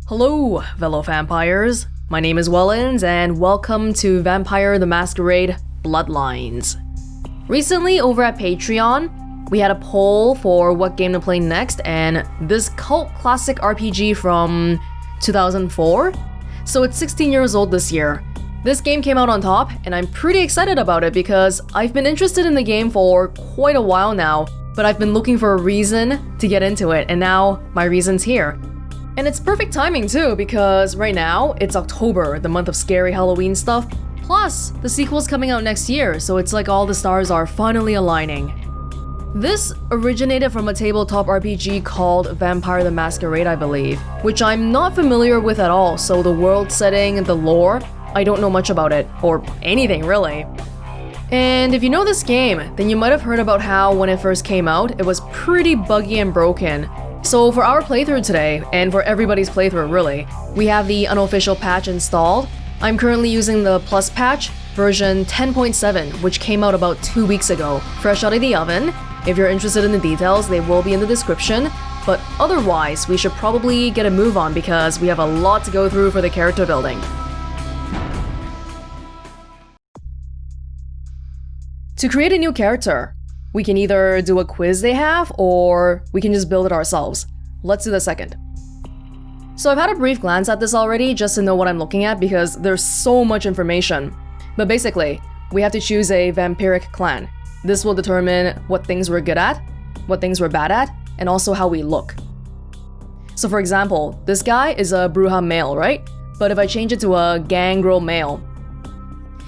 Hello, fellow vampires. My name is Welonz, and welcome to Vampire the Masquerade-Bloodlines. Recently, over at Patreon, we had a poll for what game to play next, and this cult classic RPG from 2004, so it's 16 years old this year. This game came out on top, and I'm pretty excited about it because I've been interested in the game for quite a while now, but I've been looking for a reason to get into it, and now my reason's here. And it's perfect timing too, because right now, it's October, the month of scary Halloween stuff, plus the sequel's coming out next year, so it's like all the stars are finally aligning. This originated from a tabletop RPG called Vampire the Masquerade, I believe, which I'm not familiar with at all, so the world setting, the lore, I don't know much about it, or anything really. And if you know this game, then you might have heard about how when it first came out, it was pretty buggy and broken. So for our playthrough today, and for everybody's playthrough really, we have the unofficial patch installed. I'm currently using the Plus patch, version 10.7, which came out about 2 weeks ago, fresh out of the oven. If you're interested in the details, they will be in the description, but otherwise, we should probably get a move on because we have a lot to go through for the character building. To create a new character, we can either do a quiz they have, or we can just build it ourselves. Let's do the second. So I've had a brief glance at this already, just to know what I'm looking at because there's so much information. But basically, we have to choose a vampiric clan. This will determine what things we're good at, what things we're bad at, and also how we look. So for example, this guy is a Bruja male, right? But if I change it to a gangrel male,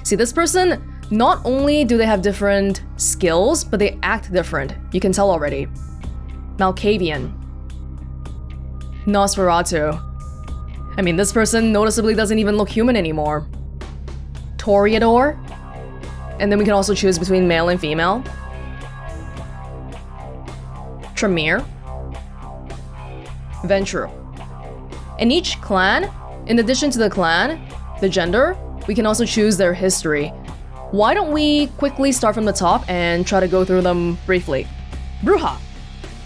see this person, not only do they have different skills, but they act different. You can tell already. Malkavian. Nosferatu. I mean, this person noticeably doesn't even look human anymore. Toreador. And then we can also choose between male and female. Tremere. Ventru. In each clan, in addition to the clan, the gender, we can also choose their history. Why don't we quickly start from the top and try to go through them briefly? Bruja.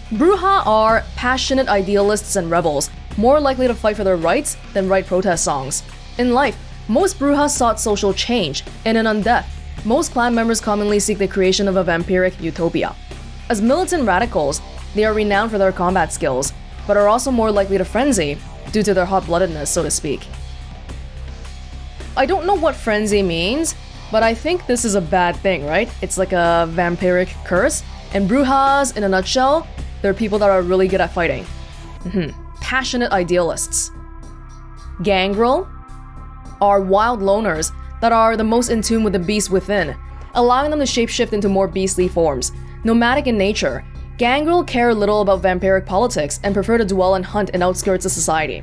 Bruja are passionate idealists and rebels, more likely to fight for their rights than write protest songs. In life, most Brujas sought social change, and in undeath, most clan members commonly seek the creation of a vampiric utopia. As militant radicals, they are renowned for their combat skills, but are also more likely to frenzy, due to their hot-bloodedness, so to speak. I don't know what frenzy means, but I think this is a bad thing, right? It's like a vampiric curse, and Brujas, in a nutshell, they're people that are really good at fighting. Passionate idealists. Gangrel are wild loners that are the most in tune with the beast within, allowing them to shapeshift into more beastly forms. Nomadic in nature, Gangrel care little about vampiric politics and prefer to dwell and hunt in outskirts of society.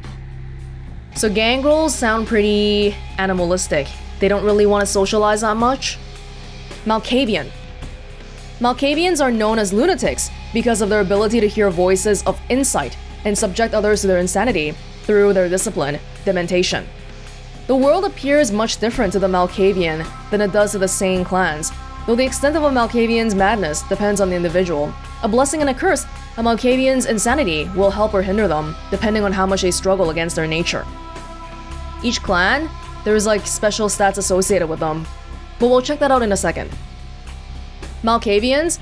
So Gangrels sound pretty animalistic. They don't really want to socialize that much. Malkavian. Malkavians are known as lunatics because of their ability to hear voices of insight and subject others to their insanity through their discipline, dementation. The world appears much different to the Malkavian than it does to the sane clans, though the extent of a Malkavian's madness depends on the individual. A blessing and a curse, a Malkavian's insanity will help or hinder them, depending on how much they struggle against their nature. Each clan, there's like special stats associated with them, but we'll check that out in a second. Malkavians,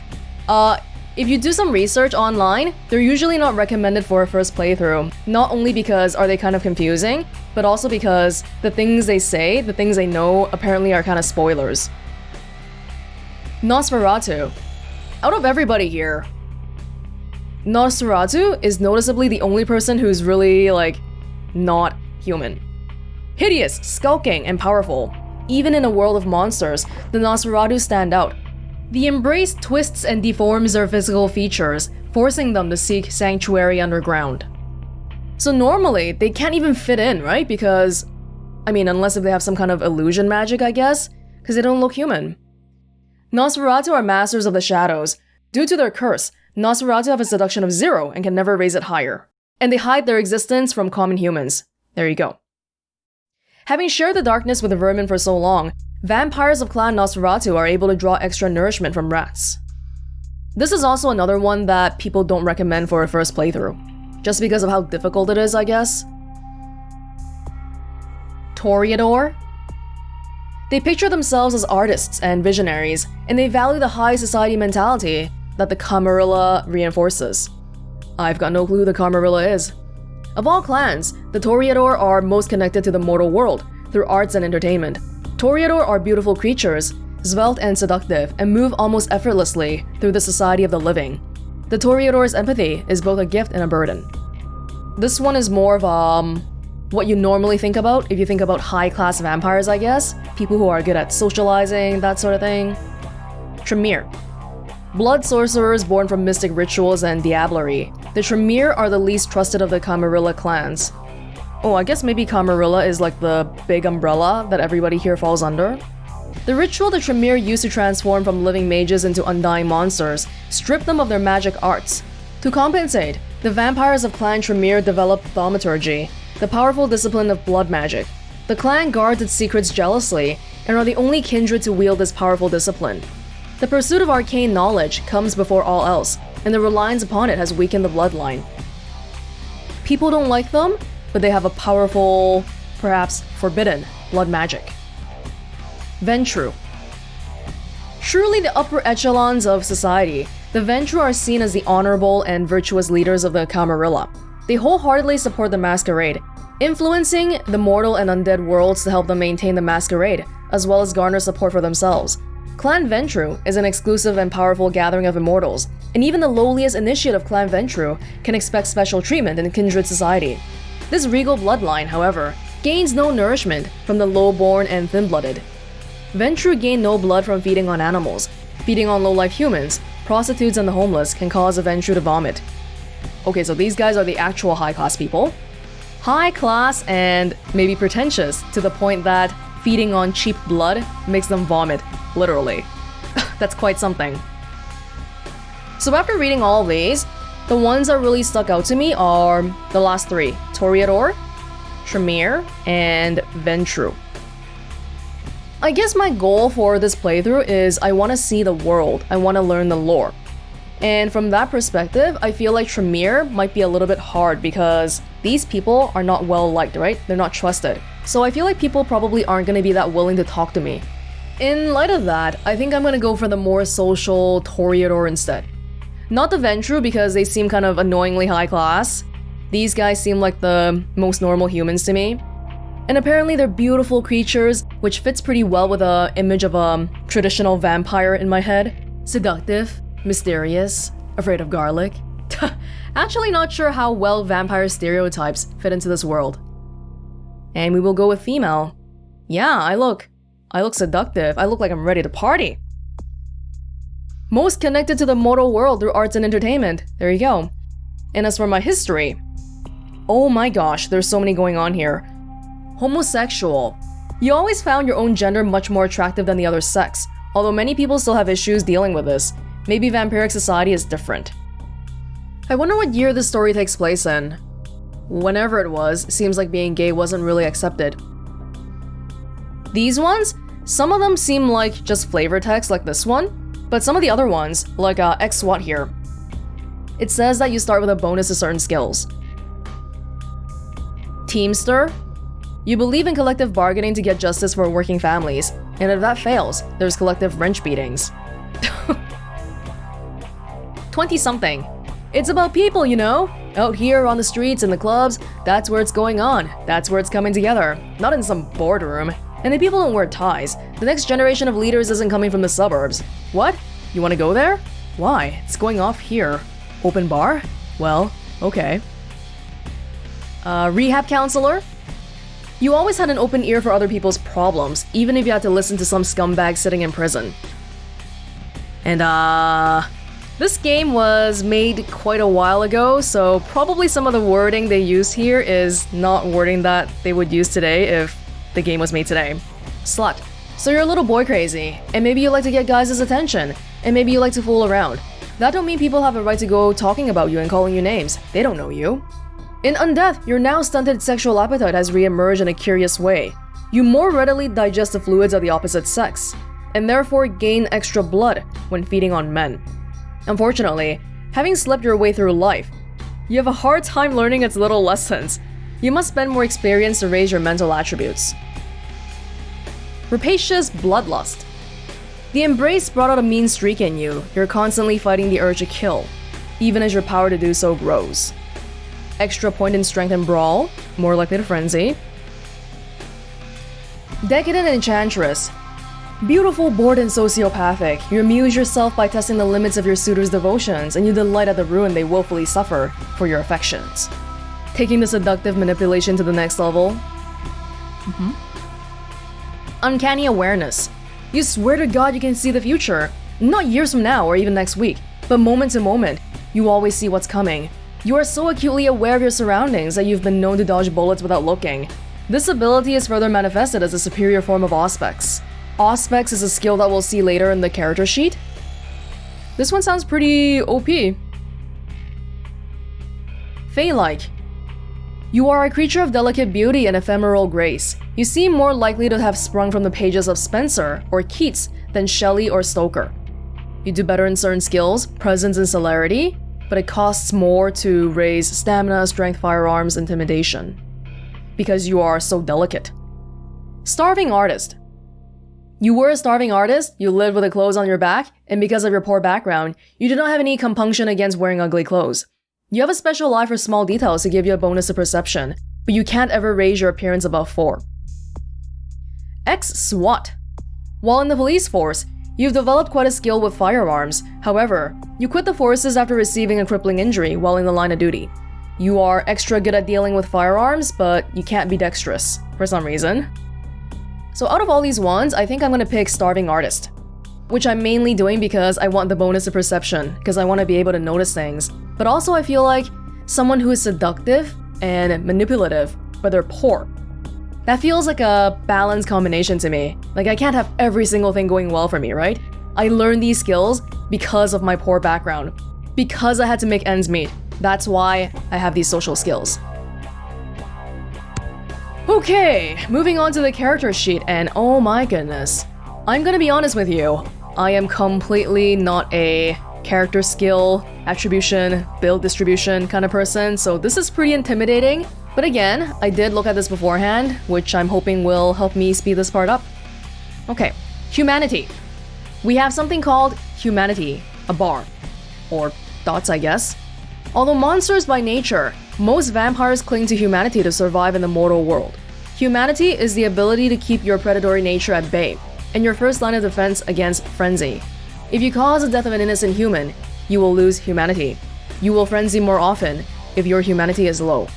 if you do some research online, they're usually not recommended for a first playthrough. Not only because are they kind of confusing, but also because the things they say, the things they know, apparently are kind of spoilers. Nosferatu. Out of everybody here, Nosferatu is noticeably the only person who's really, like, not human. Hideous, skulking, and powerful. Even in a world of monsters, the Nosferatu stand out. The embrace twists and deforms their physical features, forcing them to seek sanctuary underground. So normally, they can't even fit in, right? Because, I mean, unless if they have some kind of illusion magic, I guess, because they don't look human. Nosferatu are masters of the shadows. Due to their curse, Nosferatu have a seduction of 0 and can never raise it higher. And they hide their existence from common humans. There you go. Having shared the darkness with the vermin for so long, vampires of Clan Nosferatu are able to draw extra nourishment from rats. This is also another one that people don't recommend for a first playthrough, just because of how difficult it is, I guess. Toreador. They picture themselves as artists and visionaries, and they value the high society mentality that the Camarilla reinforces. I've got no clue who the Camarilla is. Of all clans, the Toreador are most connected to the mortal world through arts and entertainment. Toreador are beautiful creatures, svelte and seductive, and move almost effortlessly through the society of the living. The Toreador's empathy is both a gift and a burden. This one is more of what you normally think about if you think about high-class vampires, I guess. People who are good at socializing, that sort of thing. Tremere. Blood sorcerers born from mystic rituals and diablerie. The Tremere are the least trusted of the Camarilla clans. Oh, I guess maybe Camarilla is like the big umbrella that everybody here falls under. The ritual the Tremere used to transform from living mages into undying monsters stripped them of their magic arts. To compensate, the vampires of Clan Tremere developed thaumaturgy, the powerful discipline of blood magic. The clan guards its secrets jealously and are the only kindred to wield this powerful discipline. The pursuit of arcane knowledge comes before all else, and the reliance upon it has weakened the bloodline. People don't like them, but they have a powerful, perhaps forbidden, blood magic. Ventru. Truly the upper echelons of society, the Ventru are seen as the honorable and virtuous leaders of the Camarilla. They wholeheartedly support the Masquerade, influencing the mortal and undead worlds to help them maintain the Masquerade, as well as garner support for themselves. Clan Ventru is an exclusive and powerful gathering of immortals, and even the lowliest initiate of Clan Ventru can expect special treatment in kindred society. This regal bloodline, however, gains no nourishment from the low-born and thin-blooded. Ventru gain no blood from feeding on animals. Feeding on low-life humans, prostitutes, and the homeless can cause a Ventru to vomit. Okay, so these guys are the actual high-class people. High-class and maybe pretentious to the point that feeding on cheap blood makes them vomit, literally. That's quite something. So after reading all of these, the ones that really stuck out to me are the last three: Toreador, Tremere, and Ventru. I guess my goal for this playthrough is I want to see the world, I want to learn the lore. And from that perspective, I feel like Tremere might be a little bit hard because these people are not well liked, right? They're not trusted. So I feel like people probably aren't going to be that willing to talk to me. In light of that, I think I'm going to go for the more social Toreador instead. Not the Ventru because they seem kind of annoyingly high class. These guys seem like the most normal humans to me. And apparently they're beautiful creatures, which fits pretty well with an image of a traditional vampire in my head. Seductive, mysterious, afraid of garlic. Actually not sure how well vampire stereotypes fit into this world. And we will go with female. Yeah, I look seductive. I look like I'm ready to party. Most connected to the mortal world through arts and entertainment. There you go. And as for my history, oh my gosh, there's so many going on here. Homosexual. You always found your own gender much more attractive than the other sex, although many people still have issues dealing with this. Maybe vampiric society is different. I wonder what year this story takes place in. Whenever it was, seems like being gay wasn't really accepted. These ones, some of them seem like just flavor text like this one, but some of the other ones, like X-SWAT here, it says that you start with a bonus to certain skills. Teamster. You believe in collective bargaining to get justice for working families, and if that fails, there's collective wrench beatings. 20-something. It's about people, you know? Out here on the streets and the clubs, that's where it's going on. That's where it's coming together. Not in some boardroom. And the people don't wear ties. The next generation of leaders isn't coming from the suburbs. What? You want to go there? Why? It's going off here. Open bar? Well, okay. Rehab counselor? You always had an open ear for other people's problems, even if you had to listen to some scumbag sitting in prison. And this game was made quite a while ago, so probably some of the wording they use here is not wording that they would use today if the game was made today. Slut. So you're a little boy crazy, and maybe you like to get guys' attention, and maybe you like to fool around. That don't mean people have a right to go talking about you and calling you names. They don't know you. In Undeath, your now stunted sexual appetite has re-emerged in a curious way. You more readily digest the fluids of the opposite sex, and therefore gain extra blood when feeding on men. Unfortunately, having slept your way through life, you have a hard time learning its little lessons. You must spend more experience to raise your mental attributes. Rapacious bloodlust. The embrace brought out a mean streak in you. You're constantly fighting the urge to kill, even as your power to do so grows. Extra point in strength and brawl, more likely to frenzy. Decadent enchantress. Beautiful, bored, and sociopathic. You amuse yourself by testing the limits of your suitor's devotions, and you delight at the ruin they willfully suffer for your affections. Taking the seductive manipulation to the next level. Uncanny awareness. You swear to God you can see the future. Not years from now or even next week, but moment to moment. You always see what's coming. You are so acutely aware of your surroundings that you've been known to dodge bullets without looking. This ability is further manifested as a superior form of Auspex. Auspex is a skill that we'll see later in the character sheet. This one sounds pretty OP. Fey-like. You are a creature of delicate beauty and ephemeral grace. You seem more likely to have sprung from the pages of Spenser or Keats than Shelley or Stoker. You do better in certain skills, presence and celerity, but it costs more to raise stamina, strength, firearms, intimidation. Because you are so delicate. Starving artist. You were a starving artist, you lived with the clothes on your back, and because of your poor background, you do not have any compunction against wearing ugly clothes. You have a special eye for small details to give you a bonus to perception, but you can't ever raise your appearance above 4. Ex-SWAT. While in the police force, you've developed quite a skill with firearms. However, you quit the forces after receiving a crippling injury while in the line of duty. You are extra good at dealing with firearms, but you can't be dexterous, for some reason. So out of all these ones, I think I'm gonna pick Starving Artist. Which I'm mainly doing because I want the bonus of perception, because I want to be able to notice things. But also I feel like someone who is seductive and manipulative, but they're poor. That feels like a balanced combination to me. Like I can't have every single thing going well for me, right? I learned these skills because of my poor background. Because I had to make ends meet. That's why I have these social skills. Okay, moving on to the character sheet, and oh my goodness. I'm gonna be honest with you, I am completely not a character skill, attribution, build distribution kind of person, so this is pretty intimidating. But again, I did look at this beforehand, which I'm hoping will help me speed this part up. Okay, humanity. We have something called humanity, a bar. Or dots, I guess. Although monsters by nature, most vampires cling to humanity to survive in the mortal world. Humanity is the ability to keep your predatory nature at bay, and your first line of defense against frenzy. If you cause the death of an innocent human, you will lose humanity. You will frenzy more often if your humanity is low.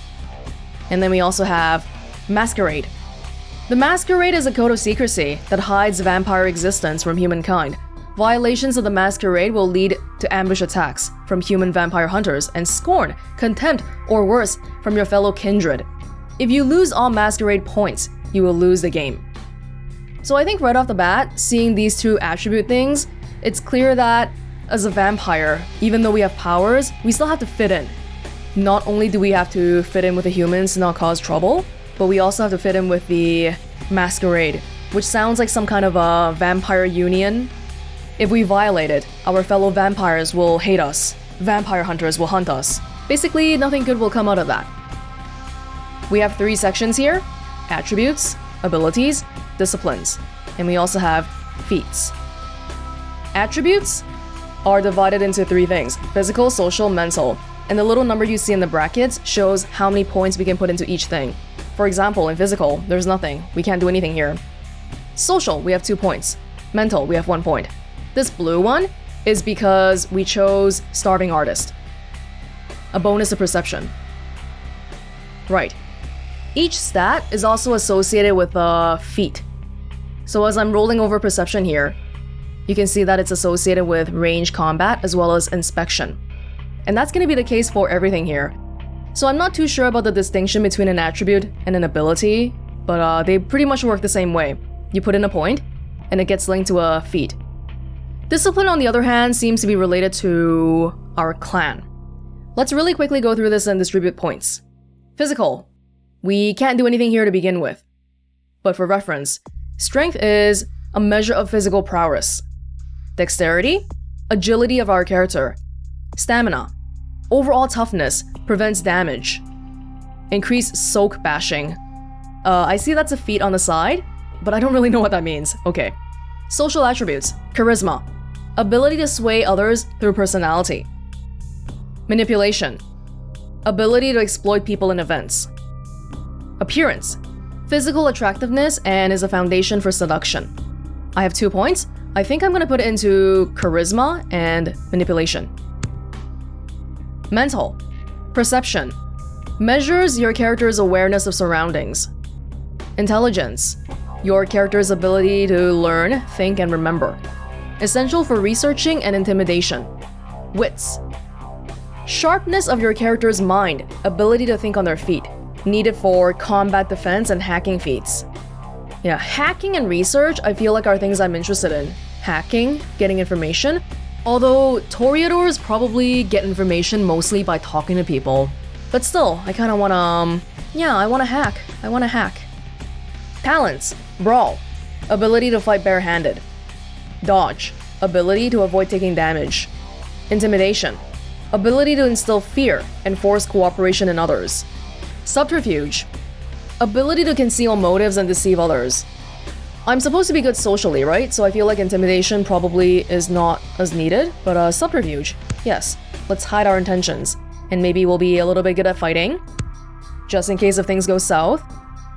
And then we also have Masquerade. The Masquerade is a code of secrecy that hides vampire existence from humankind. Violations of the Masquerade will lead to ambush attacks from human vampire hunters and scorn, contempt, or worse, from your fellow kindred. If you lose all Masquerade points, you will lose the game. So I think right off the bat, seeing these two attribute things, it's clear that as a vampire, even though we have powers, we still have to fit in. Not only do we have to fit in with the humans to not cause trouble, but we also have to fit in with the Masquerade, which sounds like some kind of a vampire union. If we violate it, our fellow vampires will hate us. Vampire hunters will hunt us. Basically, nothing good will come out of that. We have 3 sections here: attributes, abilities, disciplines, and we also have feats. Attributes are divided into 3 things: physical, social, mental, and the little number you see in the brackets shows how many points we can put into each thing. For example, in physical, there's nothing. We can't do anything here. Social, we have 2 points. Mental, we have 1 point. This blue one is because we chose Starving Artist. A bonus of perception. Right. Each stat is also associated with a feat. So as I'm rolling over perception here, you can see that it's associated with range combat as well as inspection. And that's going to be the case for everything here. So I'm not too sure about the distinction between an attribute and an ability, but they pretty much work the same way. You put in a point, and it gets linked to a feat. Discipline, on the other hand, seems to be related to our clan. Let's really quickly go through this and distribute points. Physical. We can't do anything here to begin with. But for reference, strength is a measure of physical prowess. Dexterity, agility of our character. Stamina, overall toughness, prevents damage. Increase soak bashing. I see that's a feat on the side. but I don't really know what that means. Okay. Social attributes. Charisma. Ability to sway others through personality. Manipulation. Ability to exploit people and events. Appearance. Physical attractiveness and is a foundation for seduction. I have 2 points. I think I'm gonna put it into charisma and manipulation. Mental. Perception. Measures your character's awareness of surroundings. Intelligence. Your character's ability to learn, think, and remember. Essential for researching and intimidation. Wits. Sharpness of your character's mind, ability to think on their feet. Needed for combat defense and hacking feats. Yeah, hacking and research I feel like are things I'm interested in. Hacking, getting information. Although Toreadors probably get information mostly by talking to people. But still, I kinda wanna, I wanna hack. Talents. Brawl. Ability to fight barehanded. Dodge. Ability to avoid taking damage. Intimidation. Ability to instill fear and force cooperation in others. Subterfuge. Ability to conceal motives and deceive others. I'm supposed to be good socially, right? So I feel like intimidation probably is not as needed, but subterfuge. Yes, let's hide our intentions. And maybe we'll be a little bit good at fighting, just in case if things go south.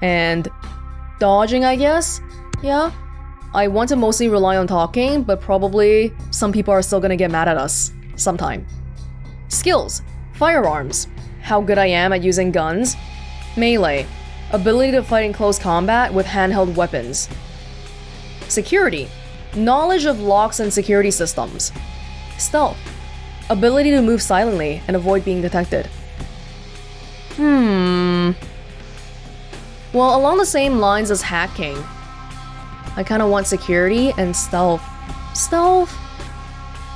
And dodging, I guess? Yeah. I want to mostly rely on talking, but probably some people are still gonna get mad at us sometime. Skills. Firearms. How good I am at using guns. Melee. Ability to fight in close combat with handheld weapons. Security. Knowledge of locks and security systems. Stealth. Ability to move silently and avoid being detected. Well, along the same lines as hacking, I kinda want security and stealth. Stealth?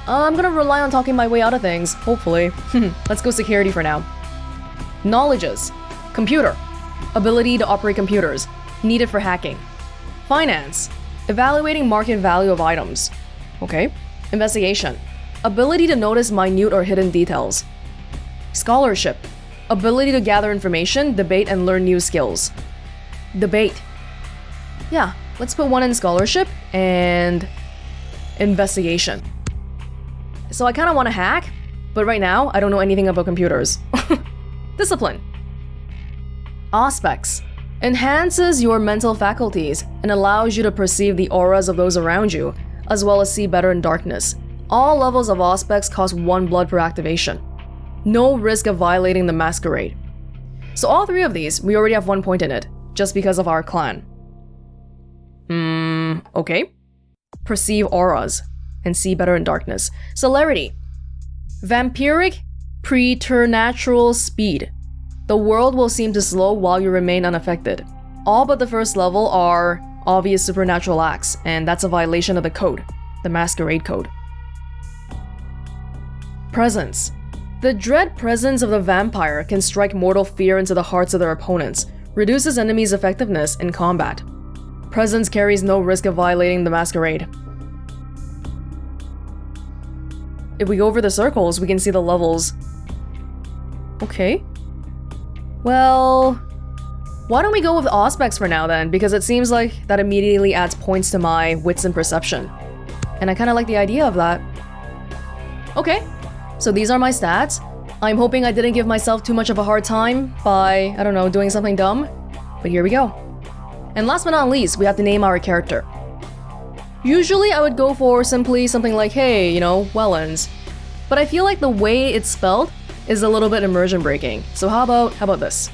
I'm gonna rely on talking my way out of things, hopefully. Let's go security for now. Knowledges. Computer. Ability to operate computers. Needed for hacking. Finance. Evaluating market value of items. Okay. Investigation. Ability to notice minute or hidden details. Scholarship. Ability to gather information, debate, and learn new skills. Debate. Yeah, let's put one in scholarship and investigation. So I kind of want to hack, but right now I don't know anything about computers. Discipline. Aspects. Enhances your mental faculties and allows you to perceive the auras of those around you, as well as see better in darkness. All levels of aspects cost 1 blood per activation. No risk of violating the Masquerade. So all 3 of these, we already have 1 point in it, just because of our clan. Okay. Perceive auras and see better in darkness. Celerity. Vampiric preternatural speed. The world will seem to slow while you remain unaffected. All but the first level are obvious supernatural acts, and that's a violation of the code, the Masquerade Code. Presence. The dread presence of the vampire can strike mortal fear into the hearts of their opponents, reduces enemies' effectiveness in combat. Presence carries no risk of violating the Masquerade. If we go over the circles, we can see the levels. Okay. Well, why don't we go with aspects for now then? Because it seems like that immediately adds points to my wits and perception. And I kind of like the idea of that. Okay, so these are my stats. I'm hoping I didn't give myself too much of a hard time by, I don't know, doing something dumb. But here we go. And last but not least, we have to name our character. Usually I would go for simply something like, hey, you know, Welonz. But I feel like the way it's spelled is a little bit immersion breaking. So how about this?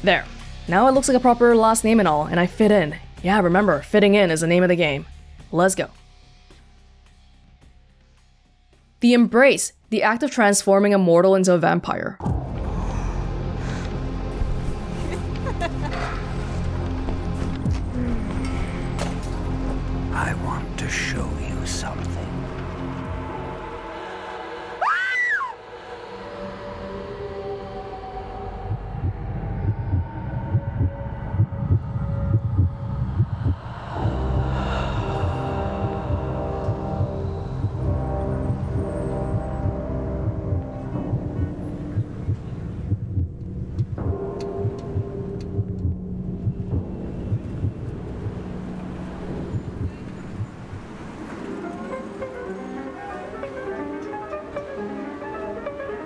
There. Now it looks like a proper last name and all, and I fit in. Yeah, remember, fitting in is the name of the game. Let's go. The Embrace, the act of transforming a mortal into a vampire. I want to show you something.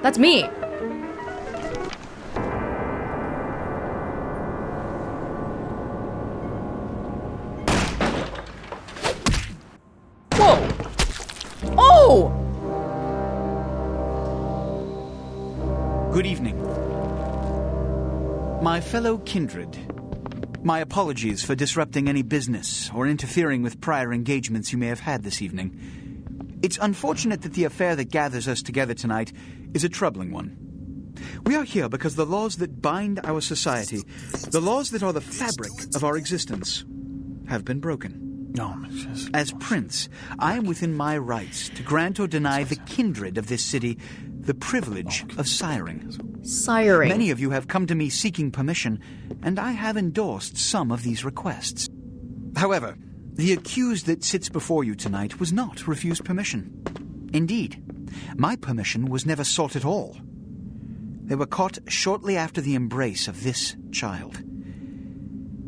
That's me. Whoa! Oh! Good evening. My fellow kindred, my apologies for disrupting any business or interfering with prior engagements you may have had this evening. It's unfortunate that the affair that gathers us together tonight is a troubling one. We are here because the laws that bind our society, the laws that are the fabric of our existence, have been broken. No, As prince, I am within my rights to grant or deny the kindred of this city the privilege of siring. Siring. Many of you have come to me seeking permission, and I have endorsed some of these requests. However, the accused that sits before you tonight was not refused permission. Indeed, my permission was never sought at all. They were caught shortly after the embrace of this child.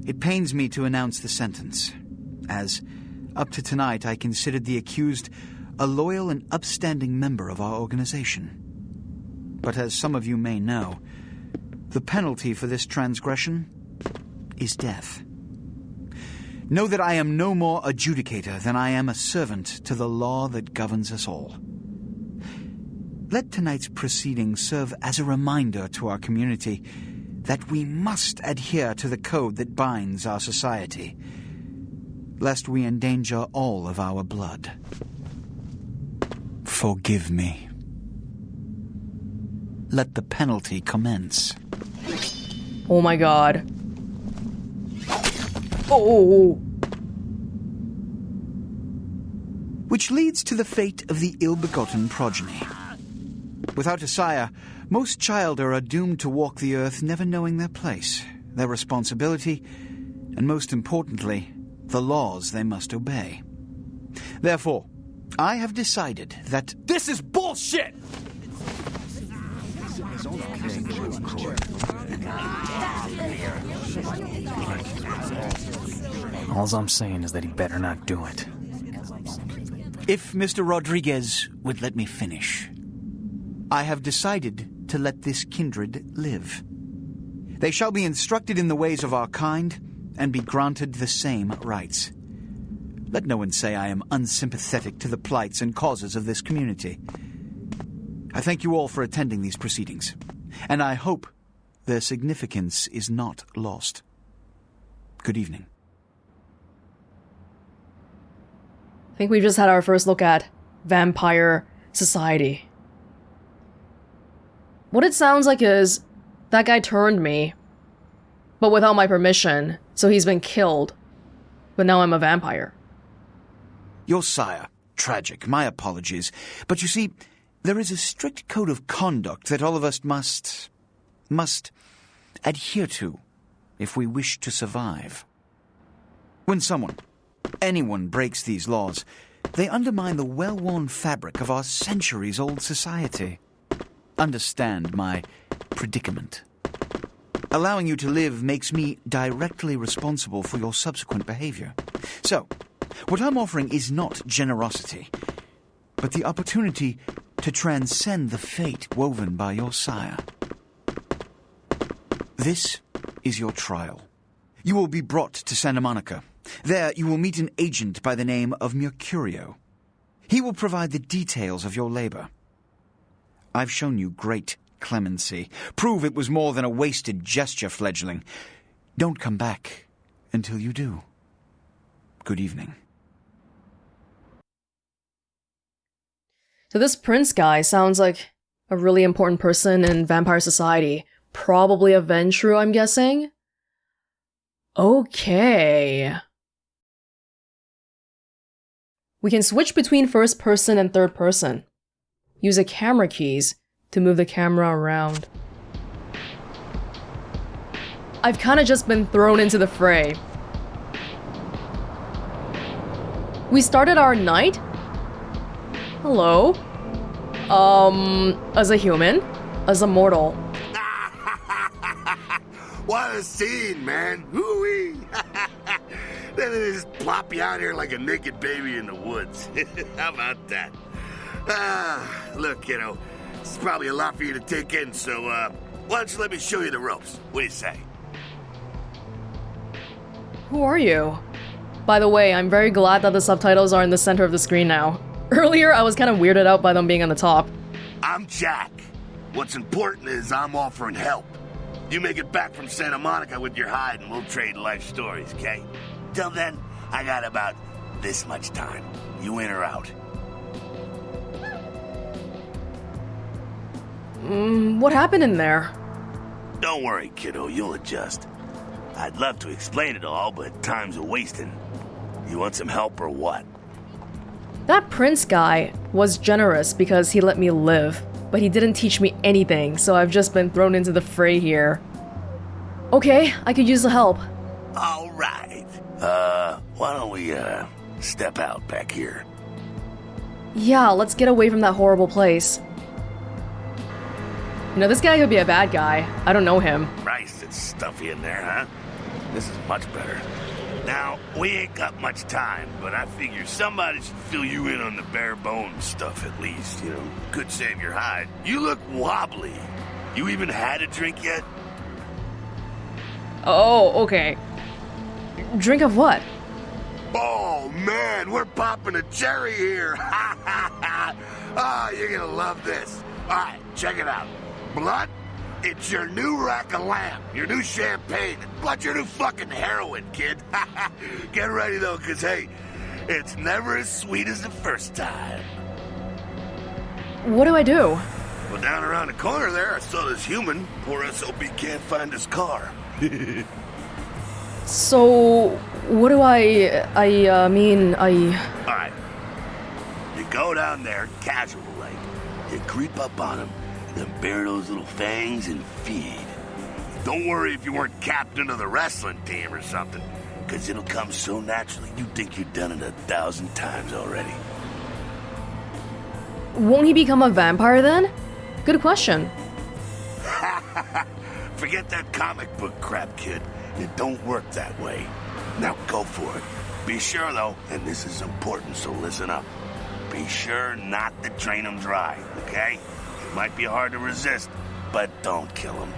It pains me to announce the sentence, as, up to tonight, I considered the accused a loyal and upstanding member of our organization. But as some of you may know, the penalty for this transgression is death. Know that I am no more adjudicator than I am a servant to the law that governs us all. Let tonight's proceedings serve as a reminder to our community that we must adhere to the code that binds our society, lest we endanger all of our blood. Forgive me. Let the penalty commence. Oh my god. Oh. Which leads to the fate of the ill-begotten progeny. Without a sire, most childer are doomed to walk the earth never knowing their place, their responsibility, and most importantly, the laws they must obey. Therefore, I have decided that this is bullshit! All I'm saying is that he better not do it. if Mr. Rodriguez would let me finish, I have decided to let this kindred live. They shall be instructed in the ways of our kind and be granted the same rights. Let no one say I am unsympathetic to the plights and causes of this community. I thank you all for attending these proceedings, and I hope their significance is not lost. Good evening. I think we just had our first look at vampire society. What it sounds like is that guy turned me, but without my permission, so he's been killed. But now I'm a vampire. Your sire, tragic, my apologies. But you see, there is a strict code of conduct that all of us must adhere to if we wish to survive. When anyone breaks these laws, they undermine the well-worn fabric of our centuries-old society. Understand my predicament. Allowing you to live makes me directly responsible for your subsequent behavior. So, what I'm offering is not generosity, but the opportunity to transcend the fate woven by your sire. This is your trial. You will be brought to Santa Monica. There you will meet an agent by the name of Mercurio. He will provide the details of your labor. I've shown you great clemency. Prove it was more than a wasted gesture, fledgling. Don't come back until you do. Good evening. So this prince guy sounds like a really important person in vampire society. Probably a Ventrue, I'm guessing? Okay. We can switch between first person and third person. Use the camera keys to move the camera around. I've kinda just been thrown into the fray. We started our night? Hello? As a human? As a mortal? What a scene, man! Hoo-wee! Then they just plop you out here like a naked baby in the woods. How about that? Look, It's probably a lot for you to take in, so, why don't you let me show you the ropes? What do you say? Who are you? By the way, I'm very glad that the subtitles are in the center of the screen now. Earlier, I was kind of weirded out by them being on the top. I'm Jack. What's important is I'm offering help. You make it back from Santa Monica with your hide and we'll trade life stories, okay? Till then, I got about this much time. You in or out? What happened in there? Don't worry, kiddo, you'll adjust. I'd love to explain it all, but time's a-wasting. You want some help or what? That prince guy was generous because he let me live, but he didn't teach me anything, so I've just been thrown into the fray here. Okay, I could use the help. All right. Why don't we, step out back here? Yeah, let's get away from that horrible place. You know, this guy could be a bad guy. I don't know him. Christ, it's stuffy in there, huh? This is much better. Now, we ain't got much time, but I figure somebody should fill you in on the bare bones stuff at least, you know? Could save your hide. You look wobbly. You even had a drink yet? Oh, okay. Drink of what? Oh, man, we're popping a cherry here. Ah, you're gonna love this. All right, check it out. Blood, it's your new rack of lamb, your new champagne, blood, your new fucking heroin, kid. Get ready, though, because, hey, it's never as sweet as the first time. What do I do? Well, down around the corner there, I saw this human. Poor SOB can't find his car. So, what do I mean, All right. You go down there, casual like. You creep up on him, then bare those little fangs and feed. Don't worry if you weren't captain of the wrestling team or something, because it'll come so naturally you think you've done it 1,000 times already. Won't he become a vampire then? Good question. Forget that comic book crap, kid. It don't work that way. Now go for it. Be sure, though, and this is important, so listen up. Be sure not to drain him dry, okay? It might be hard to resist, but don't kill him.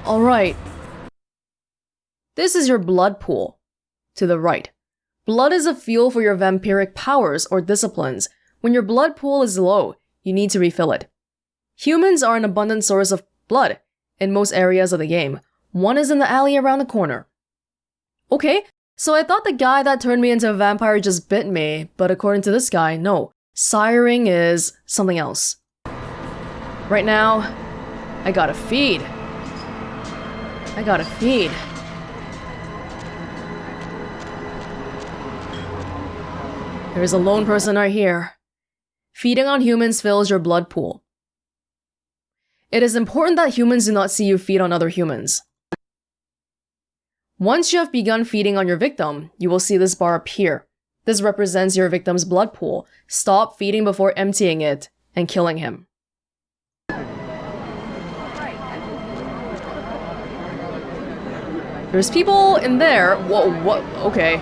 Alright. This is your blood pool. To the right. Blood is a fuel for your vampiric powers or disciplines. When your blood pool is low, you need to refill it. Humans are an abundant source of blood in most areas of the game. One is in the alley around the corner. Okay, so I thought the guy that turned me into a vampire just bit me, but according to this guy, no. Siring is something else. Right now, I gotta feed. There's a lone person right here. Feeding on humans fills your blood pool. It is important that humans do not see you feed on other humans. Once you have begun feeding on your victim, you will see this bar appear. This represents your victim's blood pool. Stop feeding before emptying it and killing him. There's people in there. Whoa, what? Okay.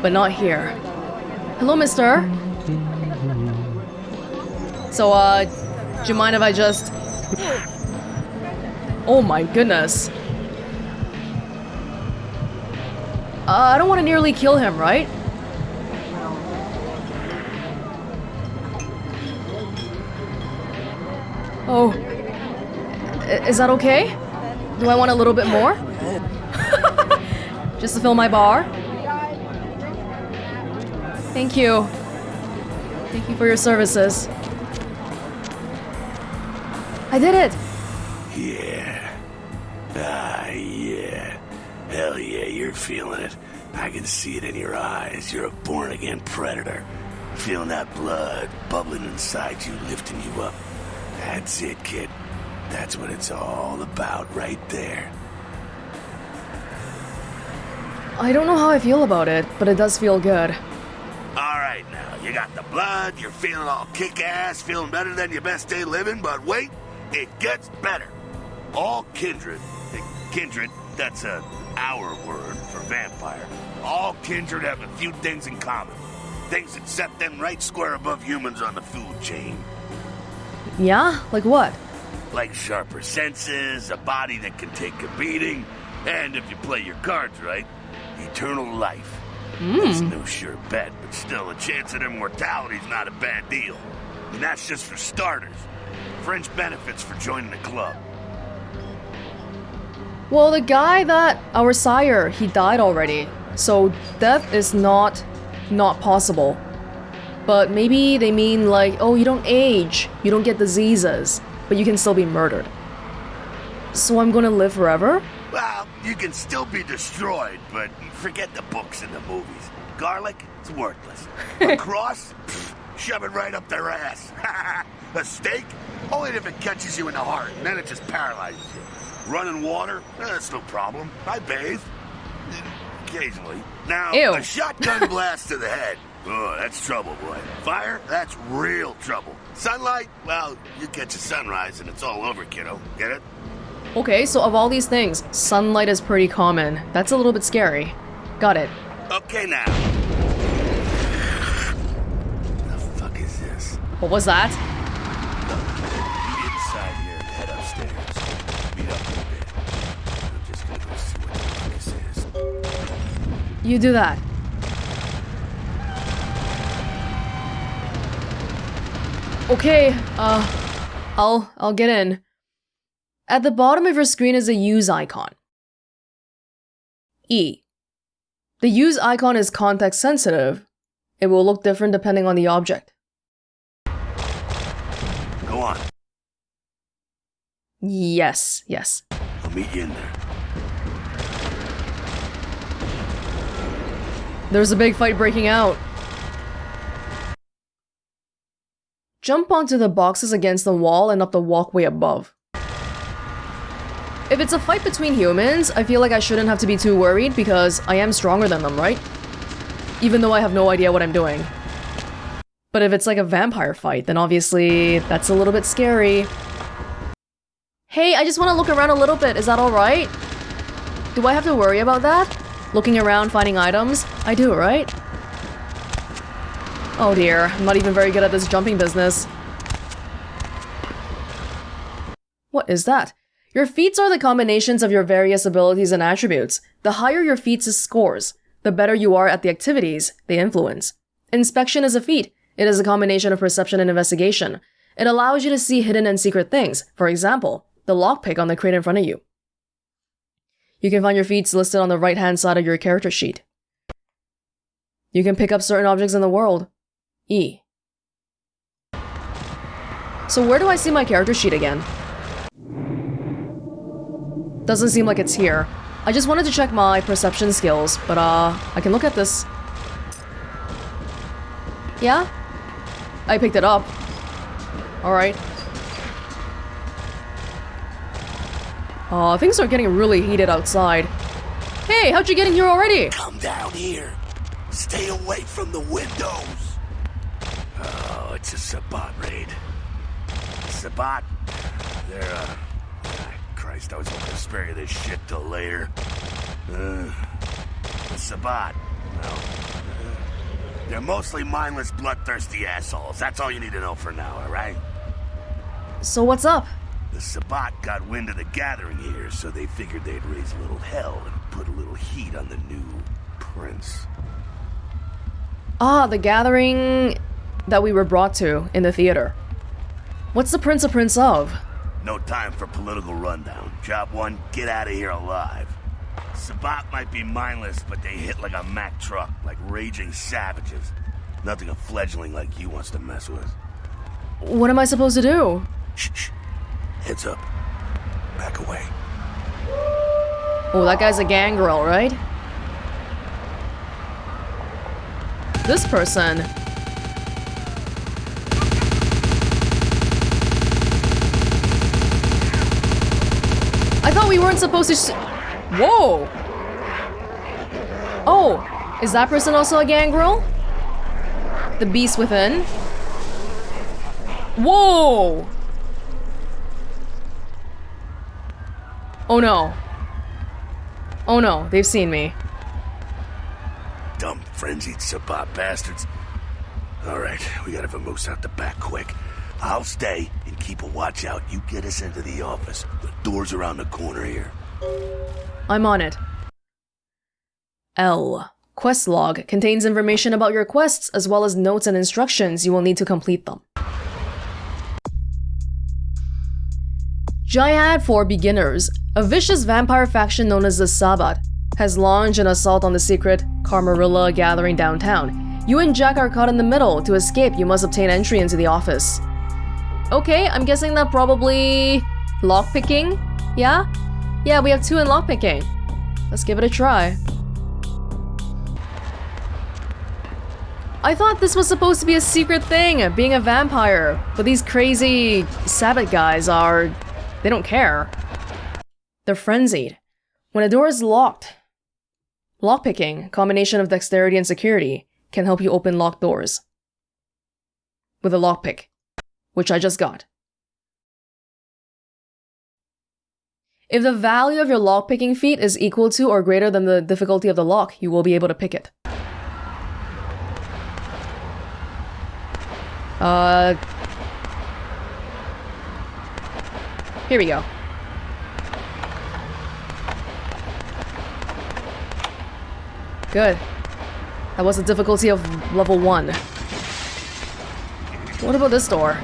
But not here. Hello, mister. So, do you mind if I just... Oh my goodness. I don't want to nearly kill him, right? Oh. Is that okay? Do I want a little bit more? Just to fill my bar? Thank you. Thank you for your services. I did it! Yeah. Ah, yeah. Hell yeah, you're feeling it. I can see it in your eyes. You're a born-again predator. Feeling that blood bubbling inside you, lifting you up. That's it, kid. That's what it's all about right there. I don't know how I feel about it, but it does feel good. Alright now, you got the blood, you're feeling all kick-ass, feeling better than your best day living, but wait, it gets better. All kindred, that's our word for vampire. All kindred have a few things in common. Things that set them right square above humans on the food chain. Yeah? Like what? Like sharper senses, a body that can take a beating, and if you play your cards right, eternal life. It's no sure bet, but still, a chance at immortality's not a bad deal. And that's just for starters. Fringe benefits for joining the club. Well, the guy that our sire, he died already. So death is not possible. But maybe they mean like, oh, you don't age, you don't get diseases, but you can still be murdered. So I'm gonna live forever? Well, you can still be destroyed, but forget the books and the movies. Garlic, it's worthless. A cross? Pfft, shove it right up their ass. A steak? Only if it catches you in the heart, and then it just paralyzes you. Running water? That's no problem. I bathe. Occasionally. Now, Ew. a shotgun blast to the head. Oh, that's trouble, boy. Fire? That's real trouble. Sunlight? Well, you catch a sunrise and it's all over, kiddo. Get it? Okay, so of all these things, sunlight is pretty common. That's a little bit scary. Got it. Okay, now. The fuck is this? What was that? Inside here and head upstairs. Meet up in a bit. I'm just gonna go see what the fuck this is. You do that. Okay, I'll get in. At the bottom of your screen is a use icon. E. The use icon is context sensitive. It will look different depending on the object. Go on. Yes. I'll meet you in there. There's a big fight breaking out. Jump onto the boxes against the wall and up the walkway above. If it's a fight between humans, I feel like I shouldn't have to be too worried because I am stronger than them, right? Even though I have no idea what I'm doing. But if it's like a vampire fight, then obviously that's a little bit scary. Hey, I just want to look around a little bit, is that alright? Do I have to worry about that? Looking around, finding items? I do, right? Oh dear, I'm not even very good at this jumping business. What is that? Your feats are the combinations of your various abilities and attributes. The higher your feats' scores, the better you are at the activities they influence. Inspection is a feat. It is a combination of perception and investigation. It allows you to see hidden and secret things. For example, the lockpick on the crate in front of you. You can find your feats listed on the right-hand side of your character sheet. You can pick up certain objects in the world. E. So where do I see my character sheet again? Doesn't seem like it's here. I just wanted to check my perception skills, but I can look at this. Yeah? I picked it up. Alright. Things are getting really heated outside. Hey, how'd you get in here already? Come down here. Stay away from the windows. Oh, it's a Sabbat raid. Sabbat? They're, Christ, I was hoping to spare you this shit till later. The Sabbat, well, they're mostly mindless, bloodthirsty assholes. That's all you need to know for now, alright? So what's up? The Sabbat got wind of the gathering here, so they figured they'd raise a little hell and put a little heat on the new prince. Ah, the gathering that we were brought to in the theater. What's the prince a prince of? No time for political rundown. Job one, get out of here alive. Sabbat might be mindless, but they hit like a Mack truck, like raging savages. Nothing a fledgling like you wants to mess with. What am I supposed to do? Shh. Heads up. Back away. Oh, that guy's a gangrel, right? This person... I thought we weren't supposed to Whoa! Oh, is that person also a gangrel? The beast within? Whoa! Oh no. Oh no, they've seen me. Dumb, frenzied Sabbat bastards. Alright, we gotta vamoose out the back quick. I'll stay and keep a watch out. You get us into the office. The door's around the corner here. I'm on it. L. Quest log contains information about your quests as well as notes and instructions you will need to complete them. Jihad for beginners. A vicious vampire faction known as the Sabbat has launched an assault on the secret Camarilla gathering downtown. You and Jack are caught in the middle. To escape, you must obtain entry into the office. Okay, I'm guessing that probably lockpicking? Yeah? Yeah, we have 2 in lockpicking. Let's give it a try. I thought this was supposed to be a secret thing, being a vampire, but these crazy Sabbath guys they don't care. They're frenzied. When a door is locked, lockpicking, combination of dexterity and security, can help you open locked doors. With a lockpick, which I just got. If the value of your lockpicking feat is equal to or greater than the difficulty of the lock, you will be able to pick it. Here we go. Good. That was the difficulty of level 1. What about this door?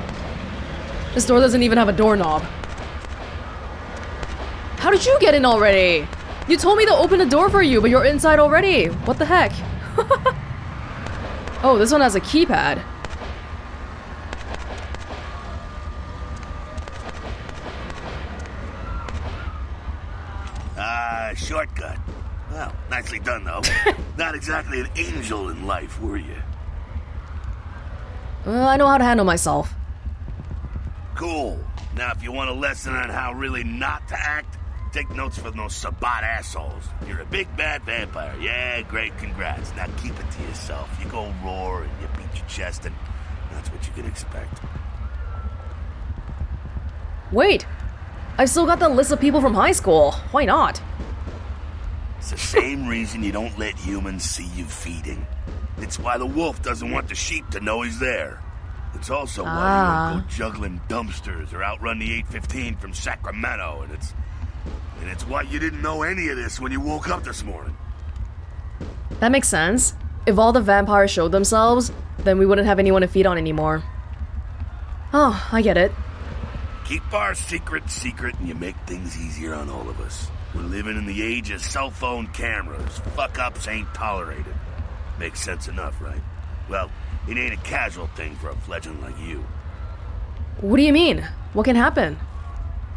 This door doesn't even have a doorknob. How did you get in already? You told me to open the door for you, but you're inside already. What the heck? Oh, this one has a keypad. Shortcut. Well, nicely done, though. Not exactly an angel in life, were you? I know how to handle myself. Cool. Now, if you want a lesson on how really not to act, take notes from those Sabbat assholes. You're a big bad vampire. Yeah, great, congrats. Now keep it to yourself. You go roar and you beat your chest, and that's what you can expect. Wait! I've still got the list of people from high school. Why not? It's the same reason you don't let humans see you feeding. It's why the wolf doesn't want the sheep to know he's there. It's also why you don't go juggling dumpsters or outrun the 815 from Sacramento, and it's why you didn't know any of this when you woke up this morning. That makes sense. If all the vampires showed themselves, then we wouldn't have anyone to feed on anymore. Oh, I get it. Keep our secret, and you make things easier on all of us. We're living in the age of cell phone cameras. Fuck-ups ain't tolerated. Makes sense enough, right? Well, it ain't a casual thing for a fledgling like you. What do you mean? What can happen?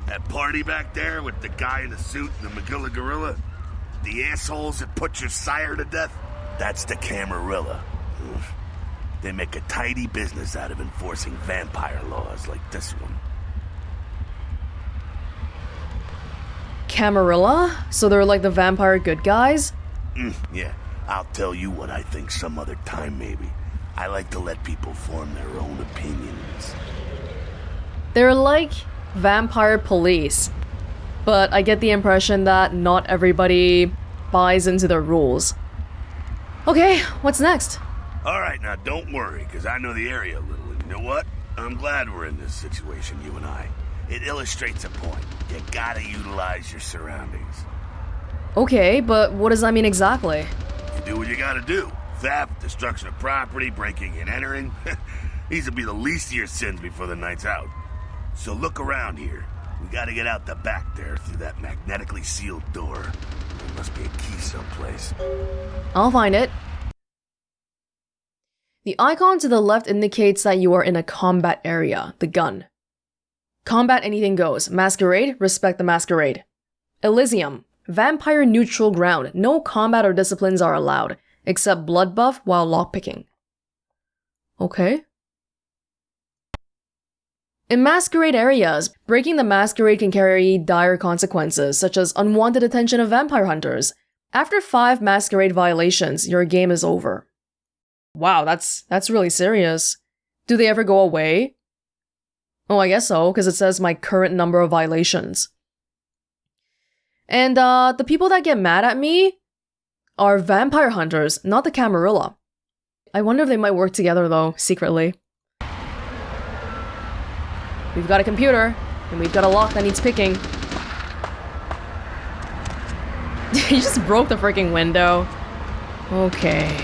That party back there with the guy in the suit and the Magilla Gorilla? The assholes that put your sire to death? That's the Camarilla. They make a tidy business out of enforcing vampire laws like this one. Camarilla? So they're like the vampire good guys? Yeah, I'll tell you what I think some other time maybe. I like to let people form their own opinions. They're like vampire police, but I get the impression that not everybody buys into their rules. Okay, what's next? Alright, now don't worry, because I know the area a little, and you know what? I'm glad we're in this situation, you and I. It illustrates a point. You gotta utilize your surroundings. Okay, but what does that mean exactly? You do what you gotta do. Theft, destruction of property, breaking and entering. These will be the least of your sins before the night's out. So look around here. We gotta get out the back there through that magnetically sealed door. There must be a key someplace. I'll find it. The icon to the left indicates that you are in a combat area, the gun. Combat anything goes. Masquerade, respect the masquerade. Elysium, vampire neutral ground. No combat or disciplines are allowed, except blood buff while lockpicking. Okay. In masquerade areas, breaking the masquerade can carry dire consequences, such as unwanted attention of vampire hunters. After 5 masquerade violations, your game is over. Wow, that's really serious. Do they ever go away? Oh, I guess so, because it says my current number of violations. And the people that get mad at me are vampire hunters, not the Camarilla. I wonder if they might work together though, secretly. We've got a computer, and we've got a lock that needs picking. He just broke the freaking window. Okay.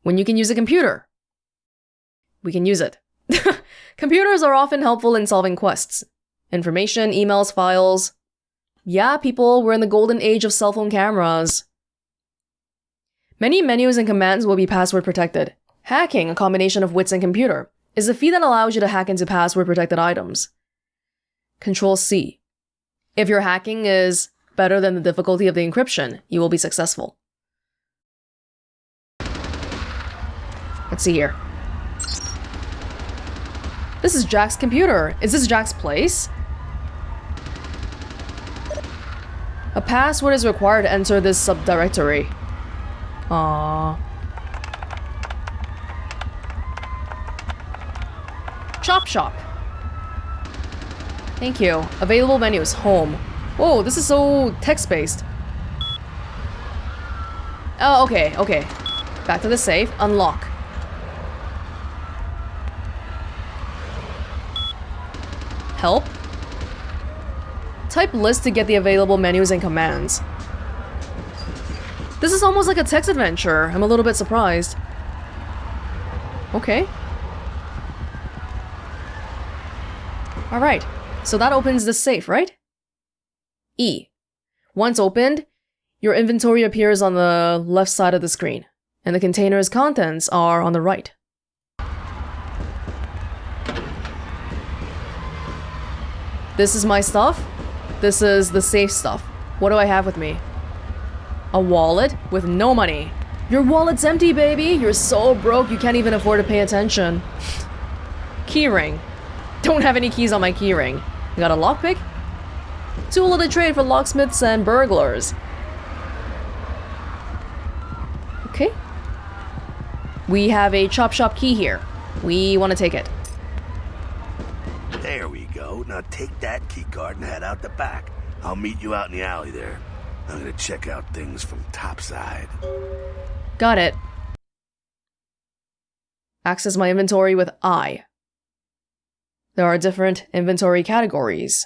When you can use a computer, we can use it. Computers are often helpful in solving quests. Information, emails, files. Yeah, people, we're in the golden age of cell phone cameras. Many menus and commands will be password protected. Hacking, a combination of wits and computer, is a feat that allows you to hack into password protected items. Control C. If your hacking is better than the difficulty of the encryption, you will be successful. Let's see here. This is Jack's computer. Is this Jack's place? A password is required to enter this subdirectory. Aww. Chop shop. Thank you. Available menus. Home. Whoa, this is so text-based. Oh, okay, okay. Back to the safe. Unlock. Help. Type list to get the available menus and commands. This is almost like a text adventure. I'm a little bit surprised. Okay. Alright, so that opens the safe, right? E. Once opened, your inventory appears on the left side of the screen, and the container's contents are on the right. This is my stuff. This is the safe stuff. What do I have with me? A wallet with no money. Your wallet's empty, baby! You're so broke you can't even afford to pay attention. Keyring. Don't have any keys on my keyring. Got a lockpick? Tool of the trade for locksmiths and burglars. Okay. We have a chop shop key here. We want to take it. There we go. Now take that keycard and head out the back. I'll meet you out in the alley there. I'm gonna check out things from topside. Got it. Access my inventory with I. There are different inventory categories.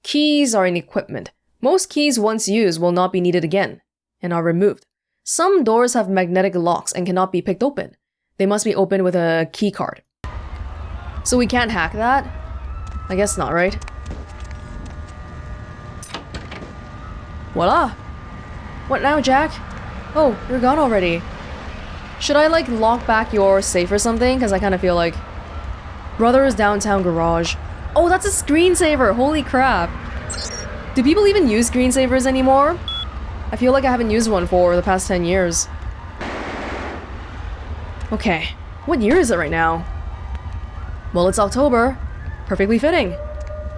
Keys are in equipment. Most keys once used will not be needed again, and are removed. Some doors have magnetic locks and cannot be picked open. They must be opened with a key card. So we can't hack that? I guess not, right? Voila! What now, Jack? Oh, you're gone already. Should I, like, lock back your safe or something? Because I kind of feel like... Brother's downtown garage. Oh, that's a screensaver! Holy crap! Do people even use screensavers anymore? I feel like I haven't used one for the past 10 years. Okay, what year is it right now? Well, it's October. Perfectly fitting.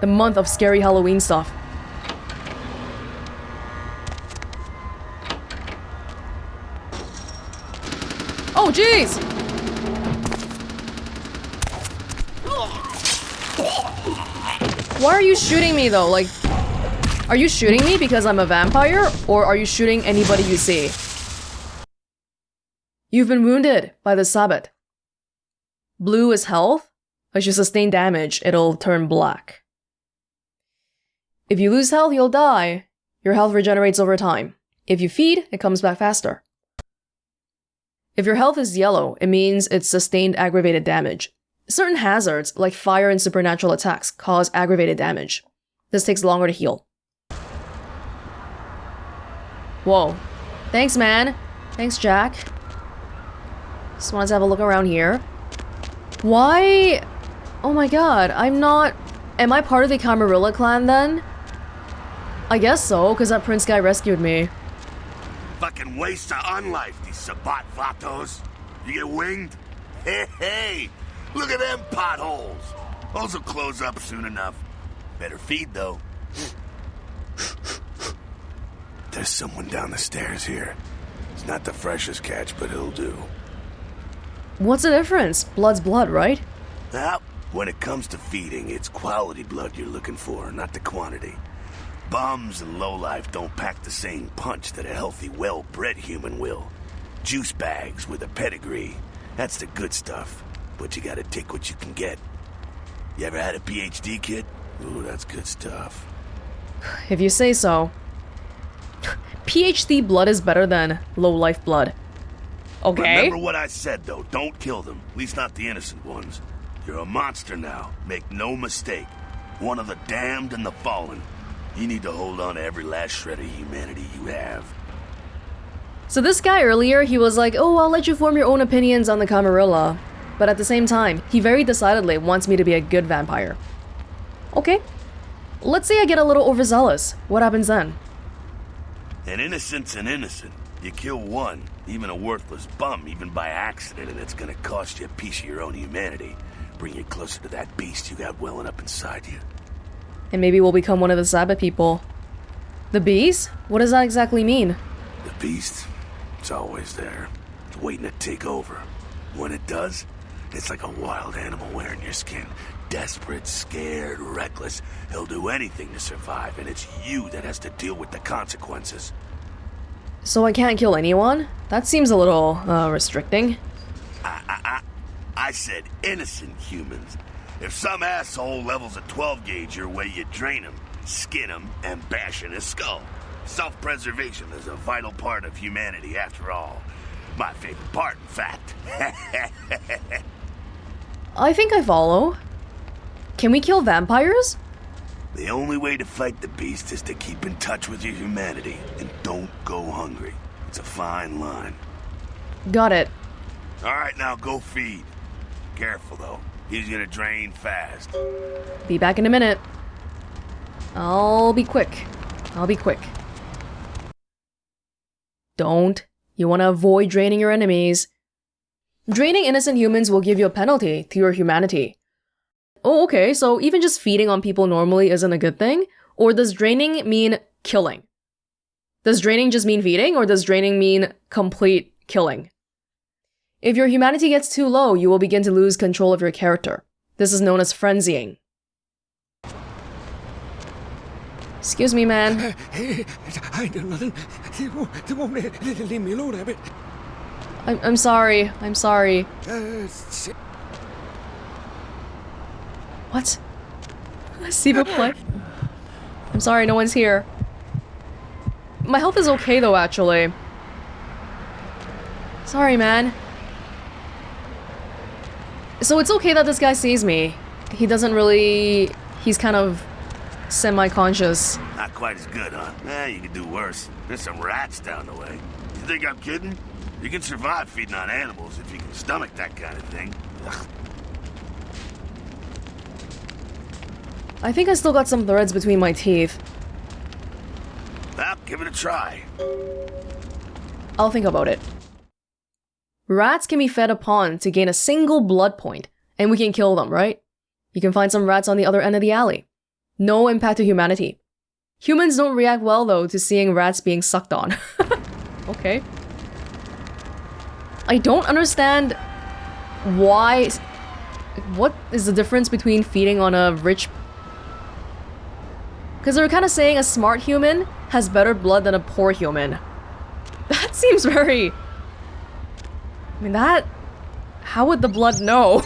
The month of scary Halloween stuff. Oh, jeez! Why are you shooting me, though? Like, are you shooting me because I'm a vampire? Or are you shooting anybody you see? You've been wounded by the Sabbat. Blue is health. As you sustain damage, it'll turn black. If you lose health, you'll die. Your health regenerates over time. If you feed, it comes back faster. If your health is yellow, it means it's sustained aggravated damage. Certain hazards, like fire and supernatural attacks, cause aggravated damage. This takes longer to heal. Whoa. Thanks, man. Thanks, Jack. Just wanted to have a look around here. Why? Oh my god, I'm not... Am I part of the Camarilla clan then? I guess so, because that prince guy rescued me. Fucking waste of unlife, these Sabbat vatos. You get winged? Hey, look at them potholes. Those will close up soon enough. Better feed, though. There's someone down the stairs here. It's not the freshest catch, but it'll do. What's the difference? Blood's blood, right? Now, when it comes to feeding, it's quality blood you're looking for, not the quantity. Bums and lowlife don't pack the same punch that a healthy, well-bred human will. Juice bags with a pedigree. That's the good stuff, but you gotta take what you can get. You ever had a PhD, kid? Ooh, that's good stuff. If you say so. PhD blood is better than low-life blood. Okay. Remember what I said, though. Don't kill them. At least not the innocent ones. You're a monster now. Make no mistake. One of the damned and the fallen. You need to hold on to every last shred of humanity you have. So this guy earlier, he was like, oh, I'll let you form your own opinions on the Camarilla. But at the same time, he very decidedly wants me to be a good vampire. Okay. Let's say I get a little overzealous. What happens then? An innocent's an innocent. You kill one, even a worthless bum, even by accident, and it's gonna cost you a piece of your own humanity. Bring you closer to that beast you got welling up inside you. And maybe we'll become one of the Sabbath people. The beast? What does that exactly mean? The beast? It's always there. It's waiting to take over. When it does, it's like a wild animal wearing your skin. Desperate, scared, reckless. He'll do anything to survive, and it's you that has to deal with the consequences. So I can't kill anyone? That seems a little, restricting. I said innocent humans. If some asshole levels a 12 gauge your way, you drain him, skin him, and bash in his skull. Self-preservation is a vital part of humanity, after all. My favorite part, in fact. I think I follow. Can we kill vampires? The only way to fight the beast is to keep in touch with your humanity, and don't go hungry. It's a fine line. Got it. Alright, now go feed. Careful, though. He's gonna drain fast. Be back in a minute. I'll be quick. I'll be quick. Don't. You want to avoid draining your enemies. Draining innocent humans will give you a penalty to your humanity. Oh, okay, so even just feeding on people normally isn't a good thing? Or does draining mean killing? Does draining just mean feeding, or does draining mean complete killing? If your humanity gets too low, you will begin to lose control of your character. This is known as frenzying. Excuse me, man. I ain't done nothing. They won't leave me alone, Abbott. I'm sorry. I'm sorry. What? S'il vous plaît? I'm sorry, no one's here. My health is okay though, actually. Sorry, man. So it's okay that this guy sees me. He doesn't really... He's kind of semi-conscious. Not quite as good, huh? You could do worse. There's some rats down the way. You think I'm kidding? You can survive feeding on animals if you can stomach that kind of thing. Ugh. I think I still got some threads between my teeth. Well, give it a try. I'll think about it. Rats can be fed upon to gain a single blood point, and we can kill them, right? You can find some rats on the other end of the alley. No impact to humanity. Humans don't react well, though, to seeing rats being sucked on. Okay. I don't understand why... What is the difference between feeding on a rich... Because they're kind of saying a smart human has better blood than a poor human. That seems very... I mean, that... How would the blood know?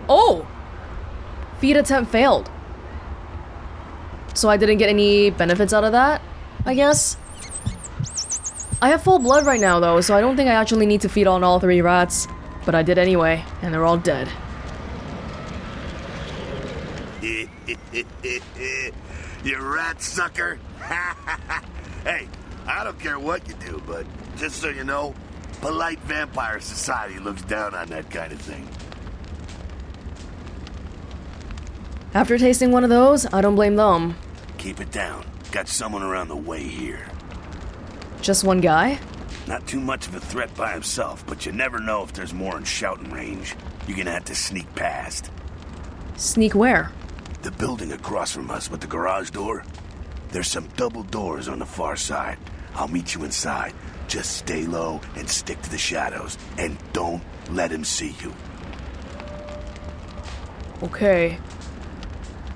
Oh! Feed attempt failed. So I didn't get any benefits out of that, I guess? I have full blood right now though, so I don't think I actually need to feed on all 3 rats. But I did anyway, and they're all dead. You rat sucker! Hey, I don't care what you do, but just so you know, polite vampire society looks down on that kind of thing. After tasting one of those, I don't blame them. Keep it down. Got someone around the way here. Just one guy? Not too much of a threat by himself, but you never know if there's more in shouting range. You're gonna have to sneak past. Sneak where? The building across from us with the garage door. There's some double doors on the far side. I'll meet you inside. Just stay low and stick to the shadows. And don't let him see you. Okay.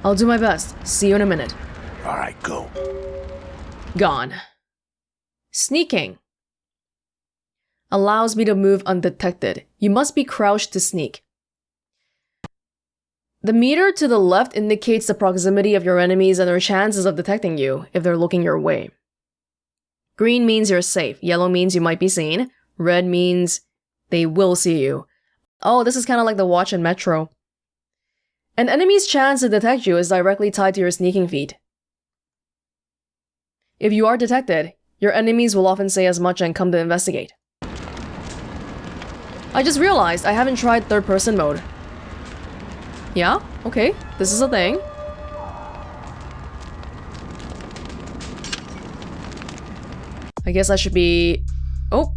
I'll do my best. See you in a minute. Alright, go. Gone. Sneaking. Allows me to move undetected. You must be crouched to sneak. The meter to the left indicates the proximity of your enemies and their chances of detecting you if they're looking your way. Green means you're safe. Yellow means you might be seen. Red means they will see you. Oh, this is kind of like the watch in Metro. An enemy's chance to detect you is directly tied to your sneaking feat. If you are detected, your enemies will often say as much and come to investigate. I just realized I haven't tried third-person mode. Yeah, okay, this is a thing. I guess I should be... Oh.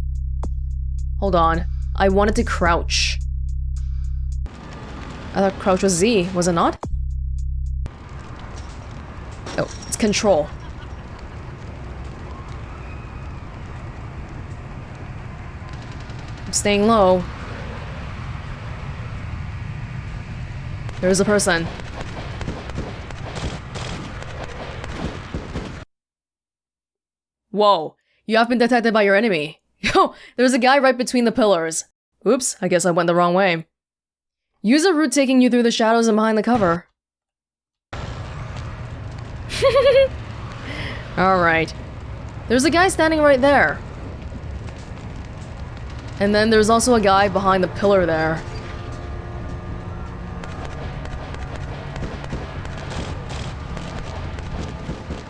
Hold on. I wanted to crouch. I thought crouch was Z, was it not? Oh, it's control. I'm staying low. There's a person. Whoa, you have been detected by your enemy. Yo, there's a guy right between the pillars. Oops, I guess I went the wrong way. Use a route taking you through the shadows and behind the cover. Alright. There's a guy standing right there. And then there's also a guy behind the pillar there.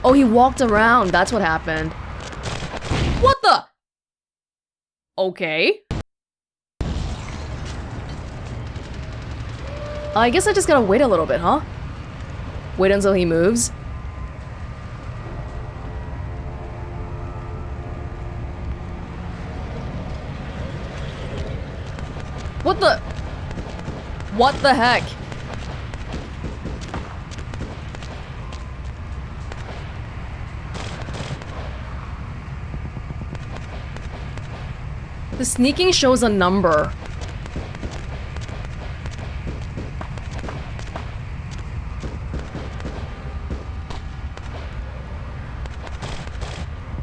Oh, he walked around. That's what happened. What the? Okay. I guess I just gotta wait a little bit, huh? Wait until he moves. What the? What the heck? The sneaking shows a number.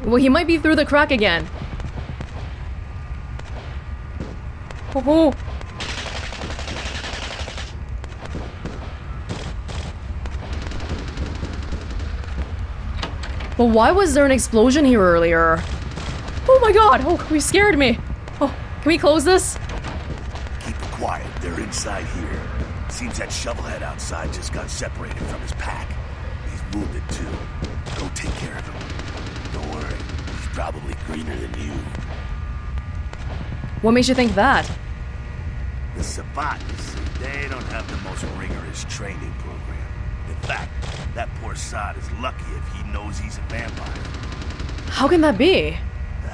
Well, he might be through the crack again. Oh. But why was there an explosion here earlier? Oh my god! Oh, he scared me! Oh, can we close this? Keep it quiet. They're inside here. Seems that shovelhead outside just got separated from his pack. He's wounded too. Go take care of him. Don't worry. He's probably greener than you. What makes you think that? The Savant, you see, they don't have the most rigorous training program. In fact, that poor sod is lucky if he knows he's a vampire. How can that be?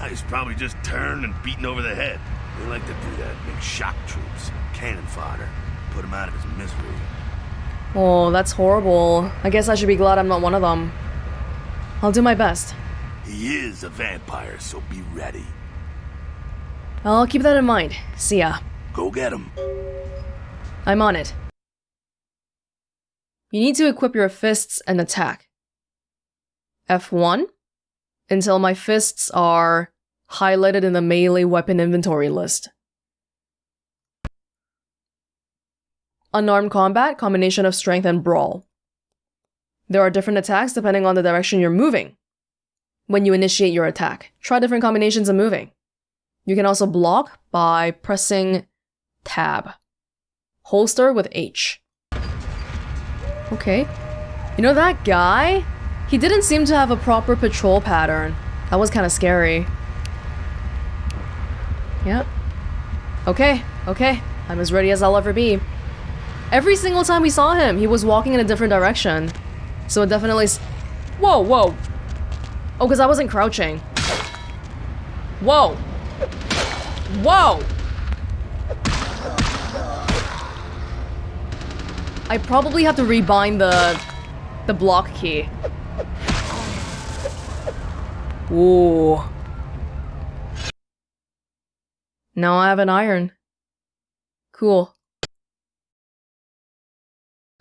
He's probably just turned and beaten over the head. They like to do that, make shock troops, cannon fodder, put him out of his misery. Oh, that's horrible. I guess I should be glad I'm not one of them. I'll do my best. He is a vampire, so be ready. I'll keep that in mind. See ya. Go get him. I'm on it. You need to equip your fists and attack. F1 until my fists are highlighted in the melee weapon inventory list. Unarmed combat, combination of strength and brawl. There are different attacks depending on the direction you're moving. When you initiate your attack, try different combinations of moving. You can also block by pressing tab. Holster with H. Okay. You know that guy? He didn't seem to have a proper patrol pattern. That was kind of scary. Yep. Okay. I'm as ready as I'll ever be. Every single time we saw him, he was walking in a different direction. So it definitely... Whoa. Oh, because I wasn't crouching. Whoa. I probably have to rebind the block key. Ooh. Now I have an iron. Cool.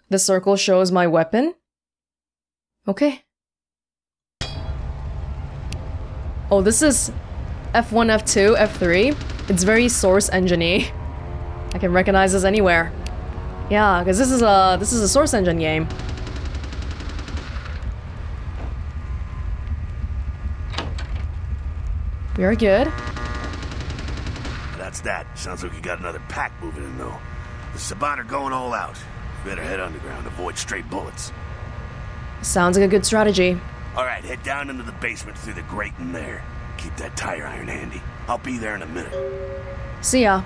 The circle shows my weapon. Okay, Oh, this is F1, F2, F3. It's very source engine-y. I can recognize this anywhere. Yeah, because this is a source engine game. We are good. That's that. Sounds like you got another pack moving in, though. The Sabat are going all out. Better head underground, avoid straight bullets. Sounds like a good strategy. Alright, head down into the basement through the grate in there. Keep that tire iron handy. I'll be there in a minute. See ya.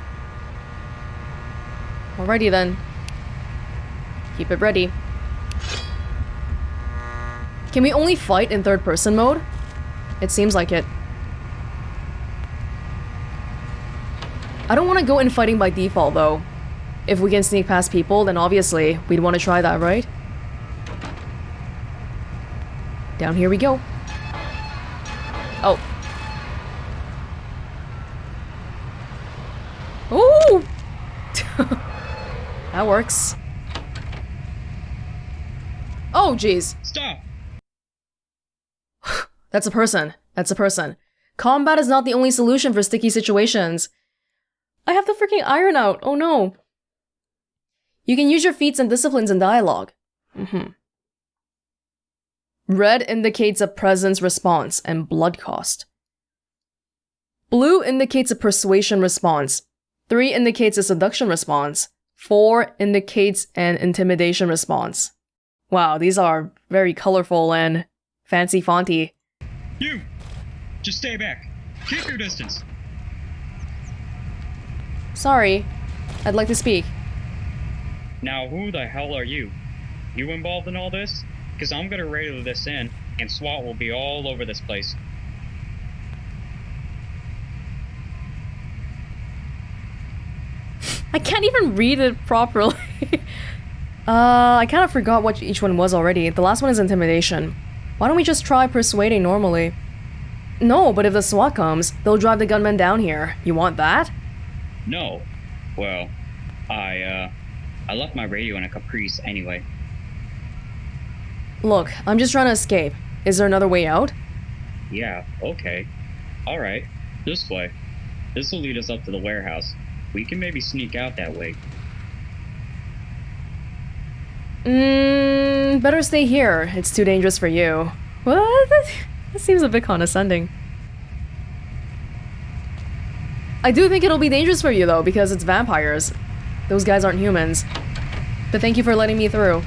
Alrighty then. Keep it ready. Can we only fight in third-person mode? It seems like it. I don't want to go in fighting by default, though. If we can sneak past people, then obviously we'd want to try that, right? Down here we go. Oh. Ooh! That works. Oh, jeez. Stop! That's a person. That's a person. Combat is not the only solution for sticky situations. I have the freaking iron out. Oh no. You can use your feats and disciplines in dialogue. Red indicates a presence response and blood cost. Blue indicates a persuasion response. 3 indicates a seduction response. 4 indicates an intimidation response. Wow, these are very colorful and fancy fonty. You! Just stay back. Keep your distance. Sorry. I'd like to speak. Now who the hell are you? You involved in all this? Because I'm gonna radio this in, and SWAT will be all over this place. I can't even read it properly. I kind of forgot what each one was already. The last one is intimidation. Why don't we just try persuading normally? No, but if the SWAT comes, they'll drive the gunman down here. You want that? No. Well, I left my radio in a Caprice anyway. Look, I'm just trying to escape. Is there another way out? Yeah, okay. Alright, this way. This'll lead us up to the warehouse. We can maybe sneak out that way. Better stay here. It's too dangerous for you. What? That seems a bit condescending. I do think it'll be dangerous for you though, because it's vampires. Those guys aren't humans. But thank you for letting me through.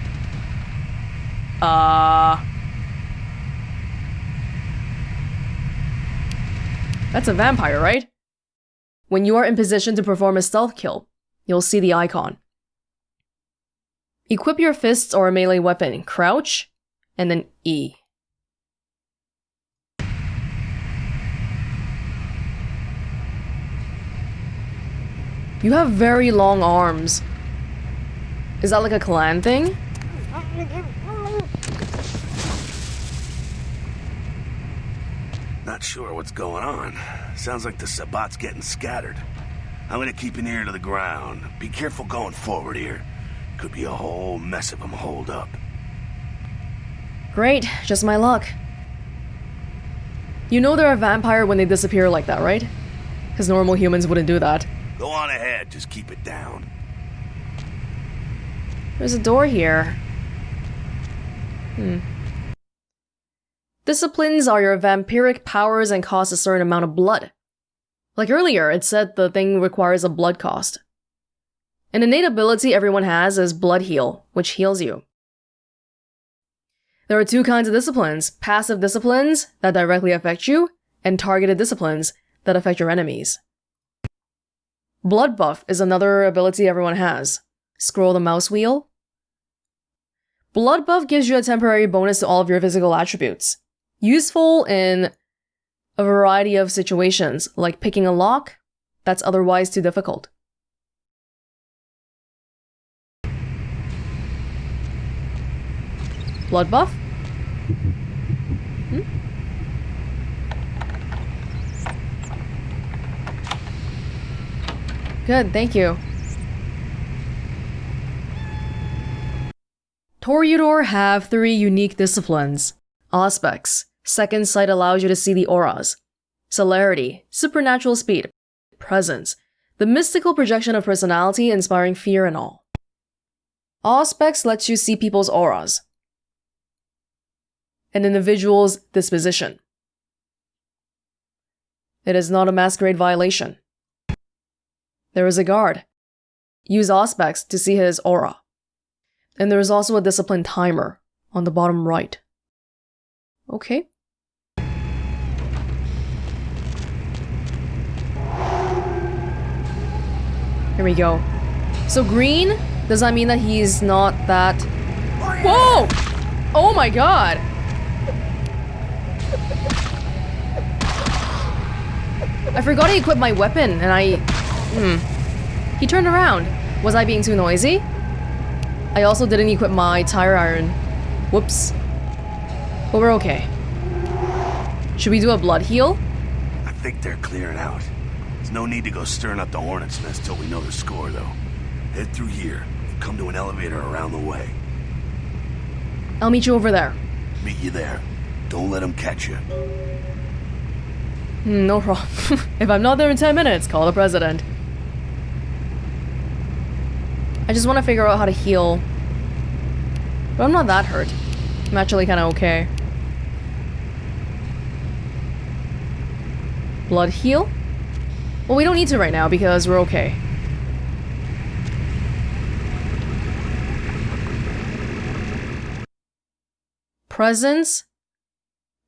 That's a vampire, right? When you are in position to perform a stealth kill, you'll see the icon. Equip your fists or a melee weapon, crouch, and then E. You have very long arms. Is that like a clan thing? Not sure what's going on. Sounds like the Sabat's getting scattered. I'm gonna keep an ear to the ground. Be careful going forward here. Could be a whole mess of them holed up. Great, just my luck. You know they're a vampire when they disappear like that, right? Because normal humans wouldn't do that. Go on ahead, just keep it down. There's a door here. Disciplines are your vampiric powers and cost a certain amount of blood. Like earlier, it said the thing requires a blood cost. An innate ability everyone has is Blood Heal, which heals you. There are 2 kinds of disciplines: passive disciplines that directly affect you, and targeted disciplines that affect your enemies. Blood Buff is another ability everyone has. Scroll the mouse wheel. Blood Buff gives you a temporary bonus to all of your physical attributes. Useful in a variety of situations, like picking a lock that's otherwise too difficult. Blood buff? Good, thank you. Toreador have 3 unique disciplines. Aspects. Second sight allows you to see the auras. celerity, supernatural speed, presence, the mystical projection of personality inspiring fear and awe. Auspex lets you see people's auras, an individual's disposition. It is not a masquerade violation. There is a guard. Use Auspex to see his aura. And there is also a discipline timer on the bottom right. Okay. Here we go. So green, does that mean that he's not that... Whoa! Oh my god! I forgot to equip my weapon and I... He turned around. Was I being too noisy? I also didn't equip my tire iron. Whoops. But we're okay. Should we do a blood heal? I think they're clearing out. There's no need to go stirring up the hornet's nest till we know the score, though. Head through here. Come to an elevator around the way. I'll meet you over there. Meet you there. Don't let them catch you. No problem. If I'm not there in 10 minutes, call the president. I just want to figure out how to heal. But I'm not that hurt. I'm actually kind of okay. Blood heal? Well, we don't need to right now because we're okay. Presence?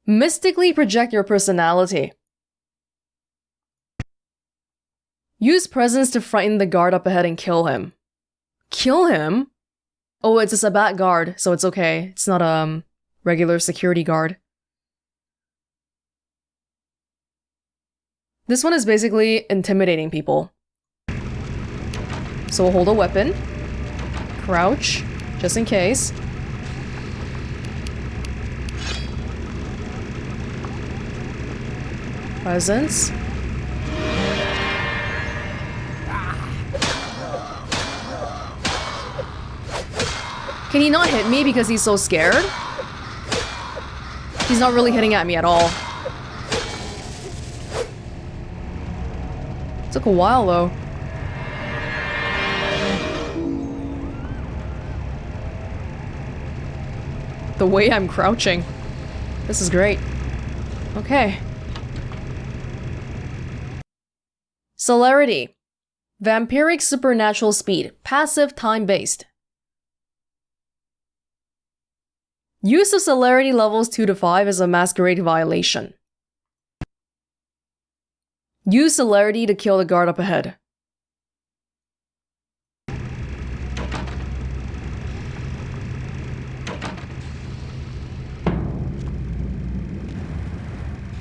Mystically project your personality. Use presence to frighten the guard up ahead and kill him. Kill him? Oh, it's a Sabbat guard, so it's okay. It's not a regular security guard. This one is basically intimidating people. So we'll hold a weapon. Crouch, just in case. Presence. Can he not hit me because he's so scared? He's not really hitting at me at all. Took a while though. The way I'm crouching. This is great. Okay. Celerity. Vampiric supernatural speed. Passive time-based. Use of celerity levels 2 to 5 is a masquerade violation. Use celerity to kill the guard up ahead.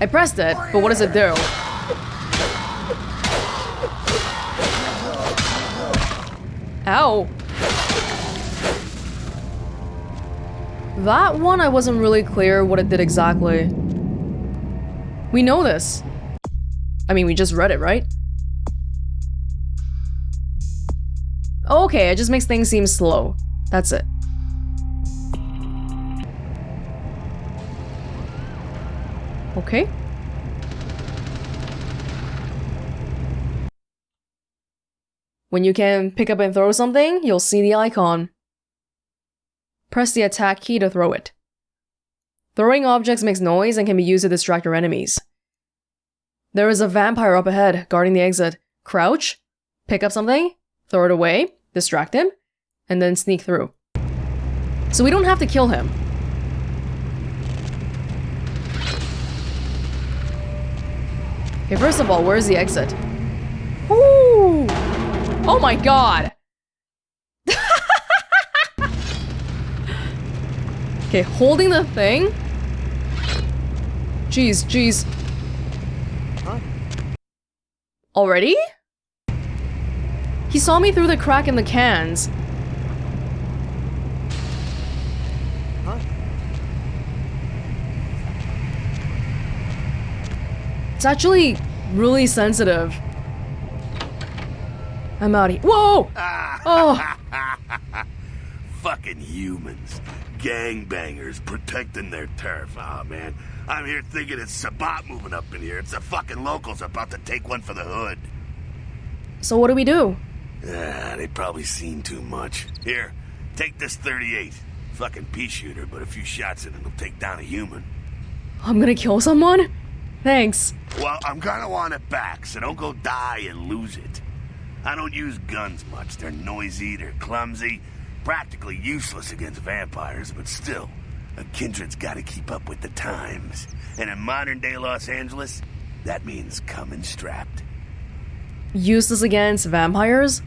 I pressed it, but what does it do? Ow. That one I wasn't really clear what it did exactly. We know this. I mean, we just read it, right? Okay, it just makes things seem slow. That's it. Okay. When you can pick up and throw something, you'll see the icon. Press the attack key to throw it. Throwing objects makes noise and can be used to distract your enemies. There is a vampire up ahead, guarding the exit. Crouch, pick up something, throw it away, distract him, and then sneak through. So we don't have to kill him. Okay, first of all, where's the exit? Ooh! Oh my god! Okay, holding the thing? Jeez, jeez. Huh? Already? He saw me through the crack in the cans. Huh? It's actually really sensitive. I'm out of here. Whoa! Oh! Fucking humans. Gangbangers protecting their turf. Aw, man. I'm here thinking it's Sabat moving up in here. It's the fucking locals about to take one for the hood. So what do we do? They probably seen too much. Here, take this 38. Fucking pea shooter, but a few shots in it'll take down a human. I'm gonna kill someone? Thanks. Well, I'm gonna want it back, so don't go die and lose it. I don't use guns much. They're noisy, they're clumsy, practically useless against vampires, but still, a kindred's gotta keep up with the times. And in modern-day Los Angeles, that means coming strapped. Useless against vampires?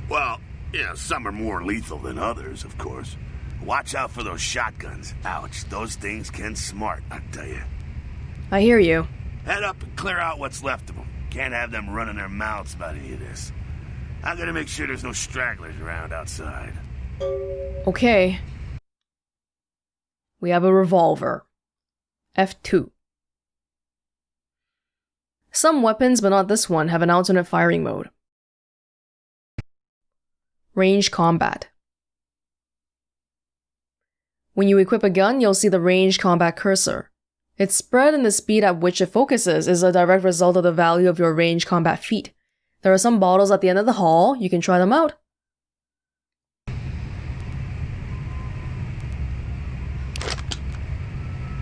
Well, yeah, some are more lethal than others, of course. Watch out for those shotguns. Ouch, those things can smart, I tell you. I hear you. Head up and clear out what's left of them. Can't have them running their mouths about any of this. I gotta make sure there's no stragglers around outside. Okay. We have a revolver. F2. Some weapons, but not this one, have an alternate firing mode. Range combat. When you equip a gun, you'll see the range combat cursor. Its spread and the speed at which it focuses is a direct result of the value of your range combat feat. There are some bottles at the end of the hall, you can try them out.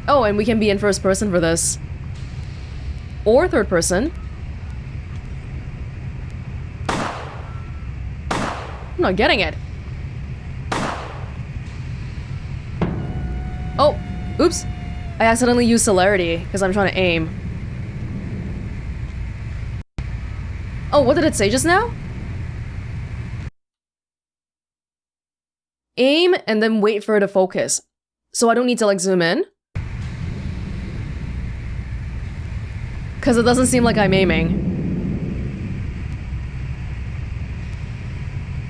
Oh, and we can be in first person for this. Or third person. I'm not getting it. Oh, oops. I accidentally used celerity because I'm trying to aim. Oh, what did it say just now? Aim and then wait for it to focus. So I don't need to like zoom in? Because it doesn't seem like I'm aiming.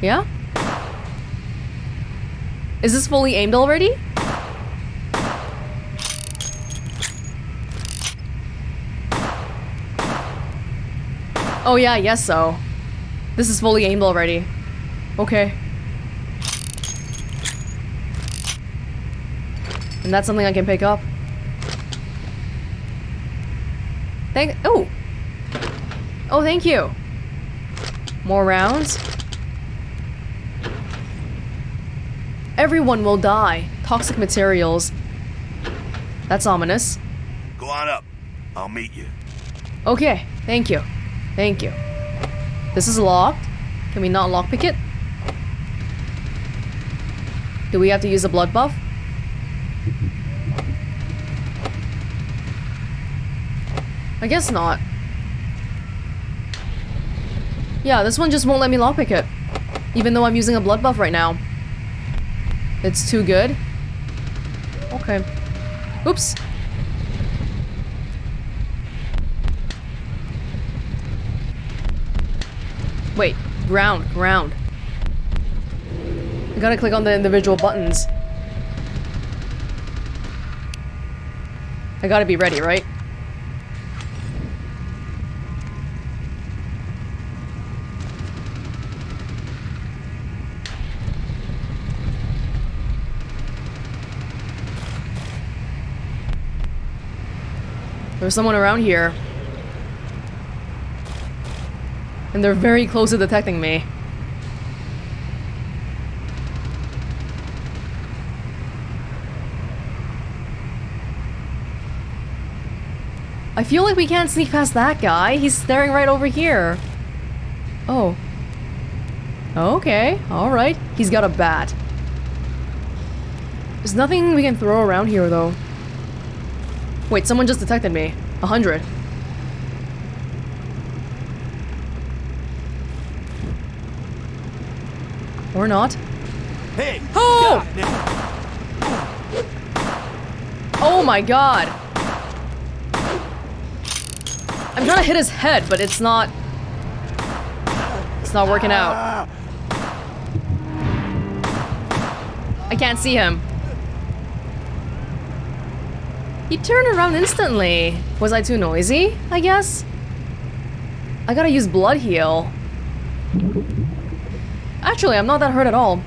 Yeah? Is this fully aimed already? Oh yeah, I guess so. This is fully aimed already. Okay. And that's something I can pick up. Oh! Oh, thank you! More rounds? Everyone will die. Toxic materials. That's ominous. Go on up. I'll meet you. Okay, thank you. Thank you. This is locked. Can we not lockpick it? Do we have to use a blood buff? I guess not. Yeah, this one just won't let me lockpick it. Even though I'm using a blood buff right now. It's too good? Okay. Oops. Wait, ground. I gotta click on the individual buttons. I gotta be ready, right? There's someone around here. And they're very close to detecting me. I feel like we can't sneak past that guy. He's staring right over here. Oh. Okay, alright. He's got a bat. There's nothing we can throw around here, though. Wait, someone just detected me. 100. Or not. Hey! Oh! Oh my god! I'm trying to hit his head, but it's not working out. I can't see him. He turned around instantly. Was I too noisy, I guess? I gotta use blood heal. Actually, I'm not that hurt at all.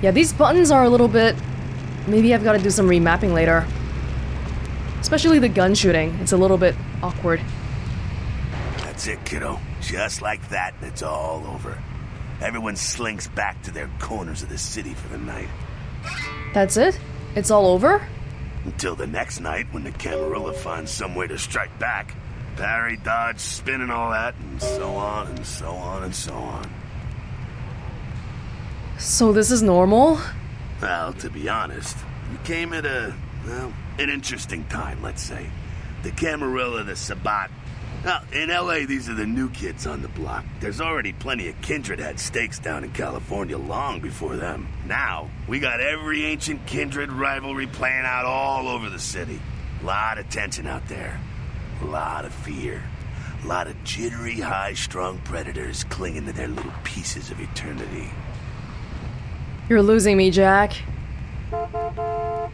Yeah, these buttons are a little bit maybe I've got to do some remapping later. Especially the gun shooting. It's a little bit awkward. That's it, kiddo. Just like that, and it's all over. Everyone slinks back to their corners of the city for the night. That's it? It's all over? Until the next night, when the Camarilla finds some way to strike back. Parry, dodge, spin and all that, and so on and so on and so on. So this is normal? Well, to be honest, you came at an interesting time, let's say. The Camarilla, the Sabbat. Now, in LA, these are the new kids on the block. There's already plenty of kindred had stakes down in California long before them. Now, we got every ancient kindred rivalry playing out all over the city. A lot of tension out there. A lot of fear. A lot of jittery, high-strung predators clinging to their little pieces of eternity. You're losing me, Jack. Oh,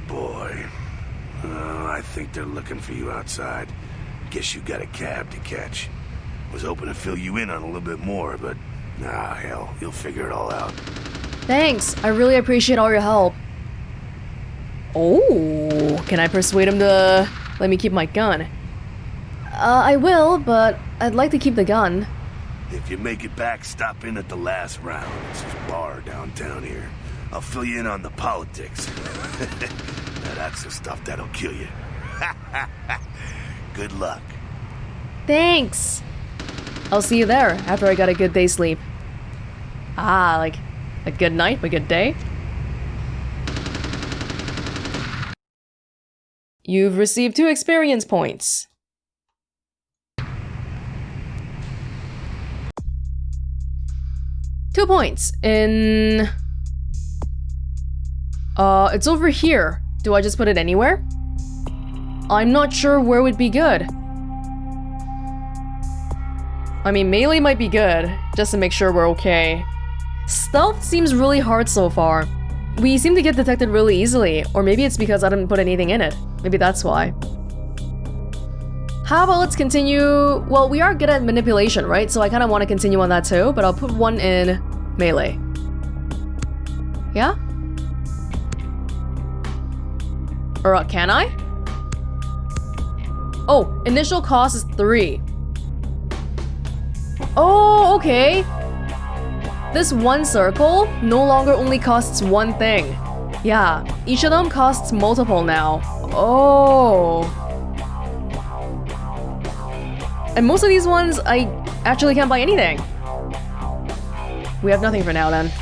boy. Oh, I think they're looking for you outside. Guess you got a cab to catch. Was hoping to fill you in on a little bit more, but hell, you'll figure it all out. Thanks. I really appreciate all your help. Oh, can I persuade him to let me keep my gun? I will, but I'd like to keep the gun. If you make it back, stop in at the last round. It's this bar downtown here. I'll fill you in on the politics. Now that's the stuff that'll kill you. Good luck. Thanks. I'll see you there after I got a good day's sleep. Ah, like a good night, a good day. You've received 2 experience points. Two points in... it's over here. Do I just put it anywhere? I'm not sure where would be good. I mean, melee might be good, just to make sure we're okay. Stealth seems really hard so far. We seem to get detected really easily, or maybe it's because I didn't put anything in it. Maybe that's why. How about let's continue... Well, we are good at manipulation, right? So I kind of want to continue on that too, but I'll put one in melee. Yeah? Or can I? Oh, initial cost is 3. Oh, okay. This one circle no longer only costs one thing. Yeah, each of them costs multiple now. Oh. And most of these ones, I actually can't buy anything. We have nothing for now then.